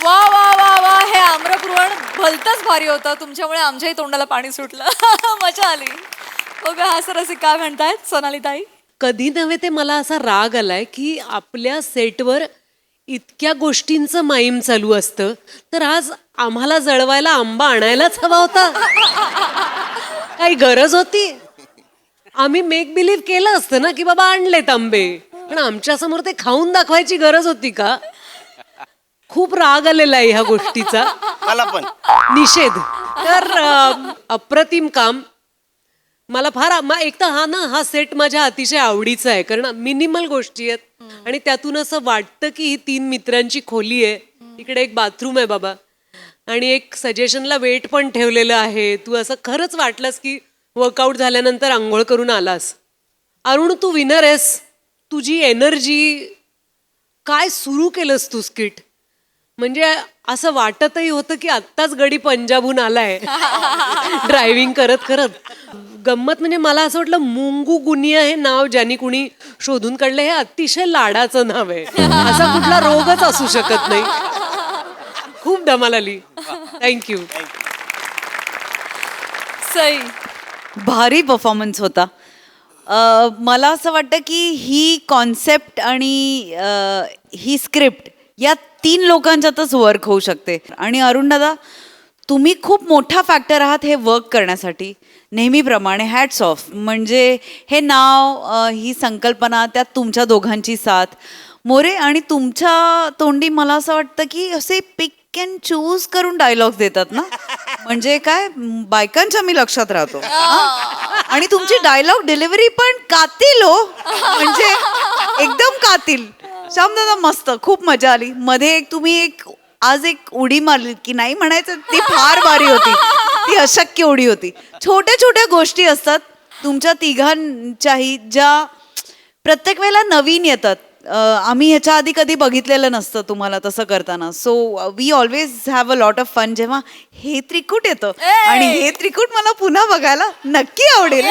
वा वा वा वा हे आम्रपुरवण भलतंच भारी होतं. तुमच्यामुळे आमच्याही तोंडाला पाणी सुटलं. मजा आली. बघा हा रसिक काय म्हणतायत सोनाली ताई. कधी नव्हे ते मला असा राग आलाय की आपल्या सेटवर इतक्या गोष्टींचं माईम चालू असतं तर आज आम्हाला जळवायला आंबा आणायलाच हवा होता. काही गरज होती? आम्ही मेक बिलीव्ह केलं असतं ना की बाबा आणलेत आंबे, पण आमच्या समोर ते खाऊन दाखवायची गरज होती का? खूप राग आलेला आहे ह्या गोष्टीचा. मला पण निषेध. तर अप्रतिम काम. मला फार एक तर हा सेट माझ्या अतिशय आवडीचा आहे कारण मिनिमल गोष्टी आहेत आणि त्यातून असं वाटतं की ही 3 मित्रांची खोली आहे. इकडे एक बाथरूम आहे बाबा आणि एक सजेशनला वेट पण ठेवलेलं आहे. तू असं खरंच वाटलंस की वर्कआउट झाल्यानंतर आंघोळ करून आलास. अरुण तू विनर आहेस. तुझी एनर्जी काय सुरू केलंस तू स्किट. म्हणजे असं वाटतही होतं की आत्ताच गडी पंजाबहून आलाय ड्रायव्हिंग करत करत. गंमत म्हणजे मला असं वाटलं मुंगू गुनिया हे नाव ज्यांनी कुणी शोधून काढलं हे अतिशय लाडाचं नाव आहे. असा कुठला रोगच असू शकत नाही. खूप धमाल आली. थँक्यू. सई भारी परफॉर्मन्स होता. मला असं वाटतं की ही कॉन्सेप्ट आणि ही स्क्रिप्ट या 3 लोकांच्यातच वर्क होऊ शकते. आणि अरुण दादा तुम्ही खूप मोठा फॅक्टर आहात हे वर्क करण्यासाठी. नेहमीप्रमाणे हॅट्स ऑफ. म्हणजे हे नाव ही संकल्पना त्यात तुमच्या दोघांची साथ मोरे आणि तुमच्या तोंडी मला असं वाटतं की असे पिक अँड चूज करून डायलॉग्स देतात ना. म्हणजे काय बायकांच्या मी लक्षात राहतो. आणि तुमची डायलॉग डिलिव्हरी पण कातील हो. म्हणजे एकदम कातील. श्यामदादा मस्त. खूप मजा आली. मध्ये तुम्ही आज एक उडी मारली की नाही म्हणायचं ती फार भारी होती. ती अशक्य उडी होती. छोट्या छोट्या गोष्टी असतात तुमच्या तिघांच्याही ज्या प्रत्येक वेळेला नवीन येतात. आम्ही ह्याच्या आधी कधी बघितलेलं नसतं तुम्हाला तसं करताना. So we always have a lot of fun जेव्हा हे त्रिकूट येतं. आणि हे त्रिकूट मला पुन्हा बघायला नक्की आवडेल.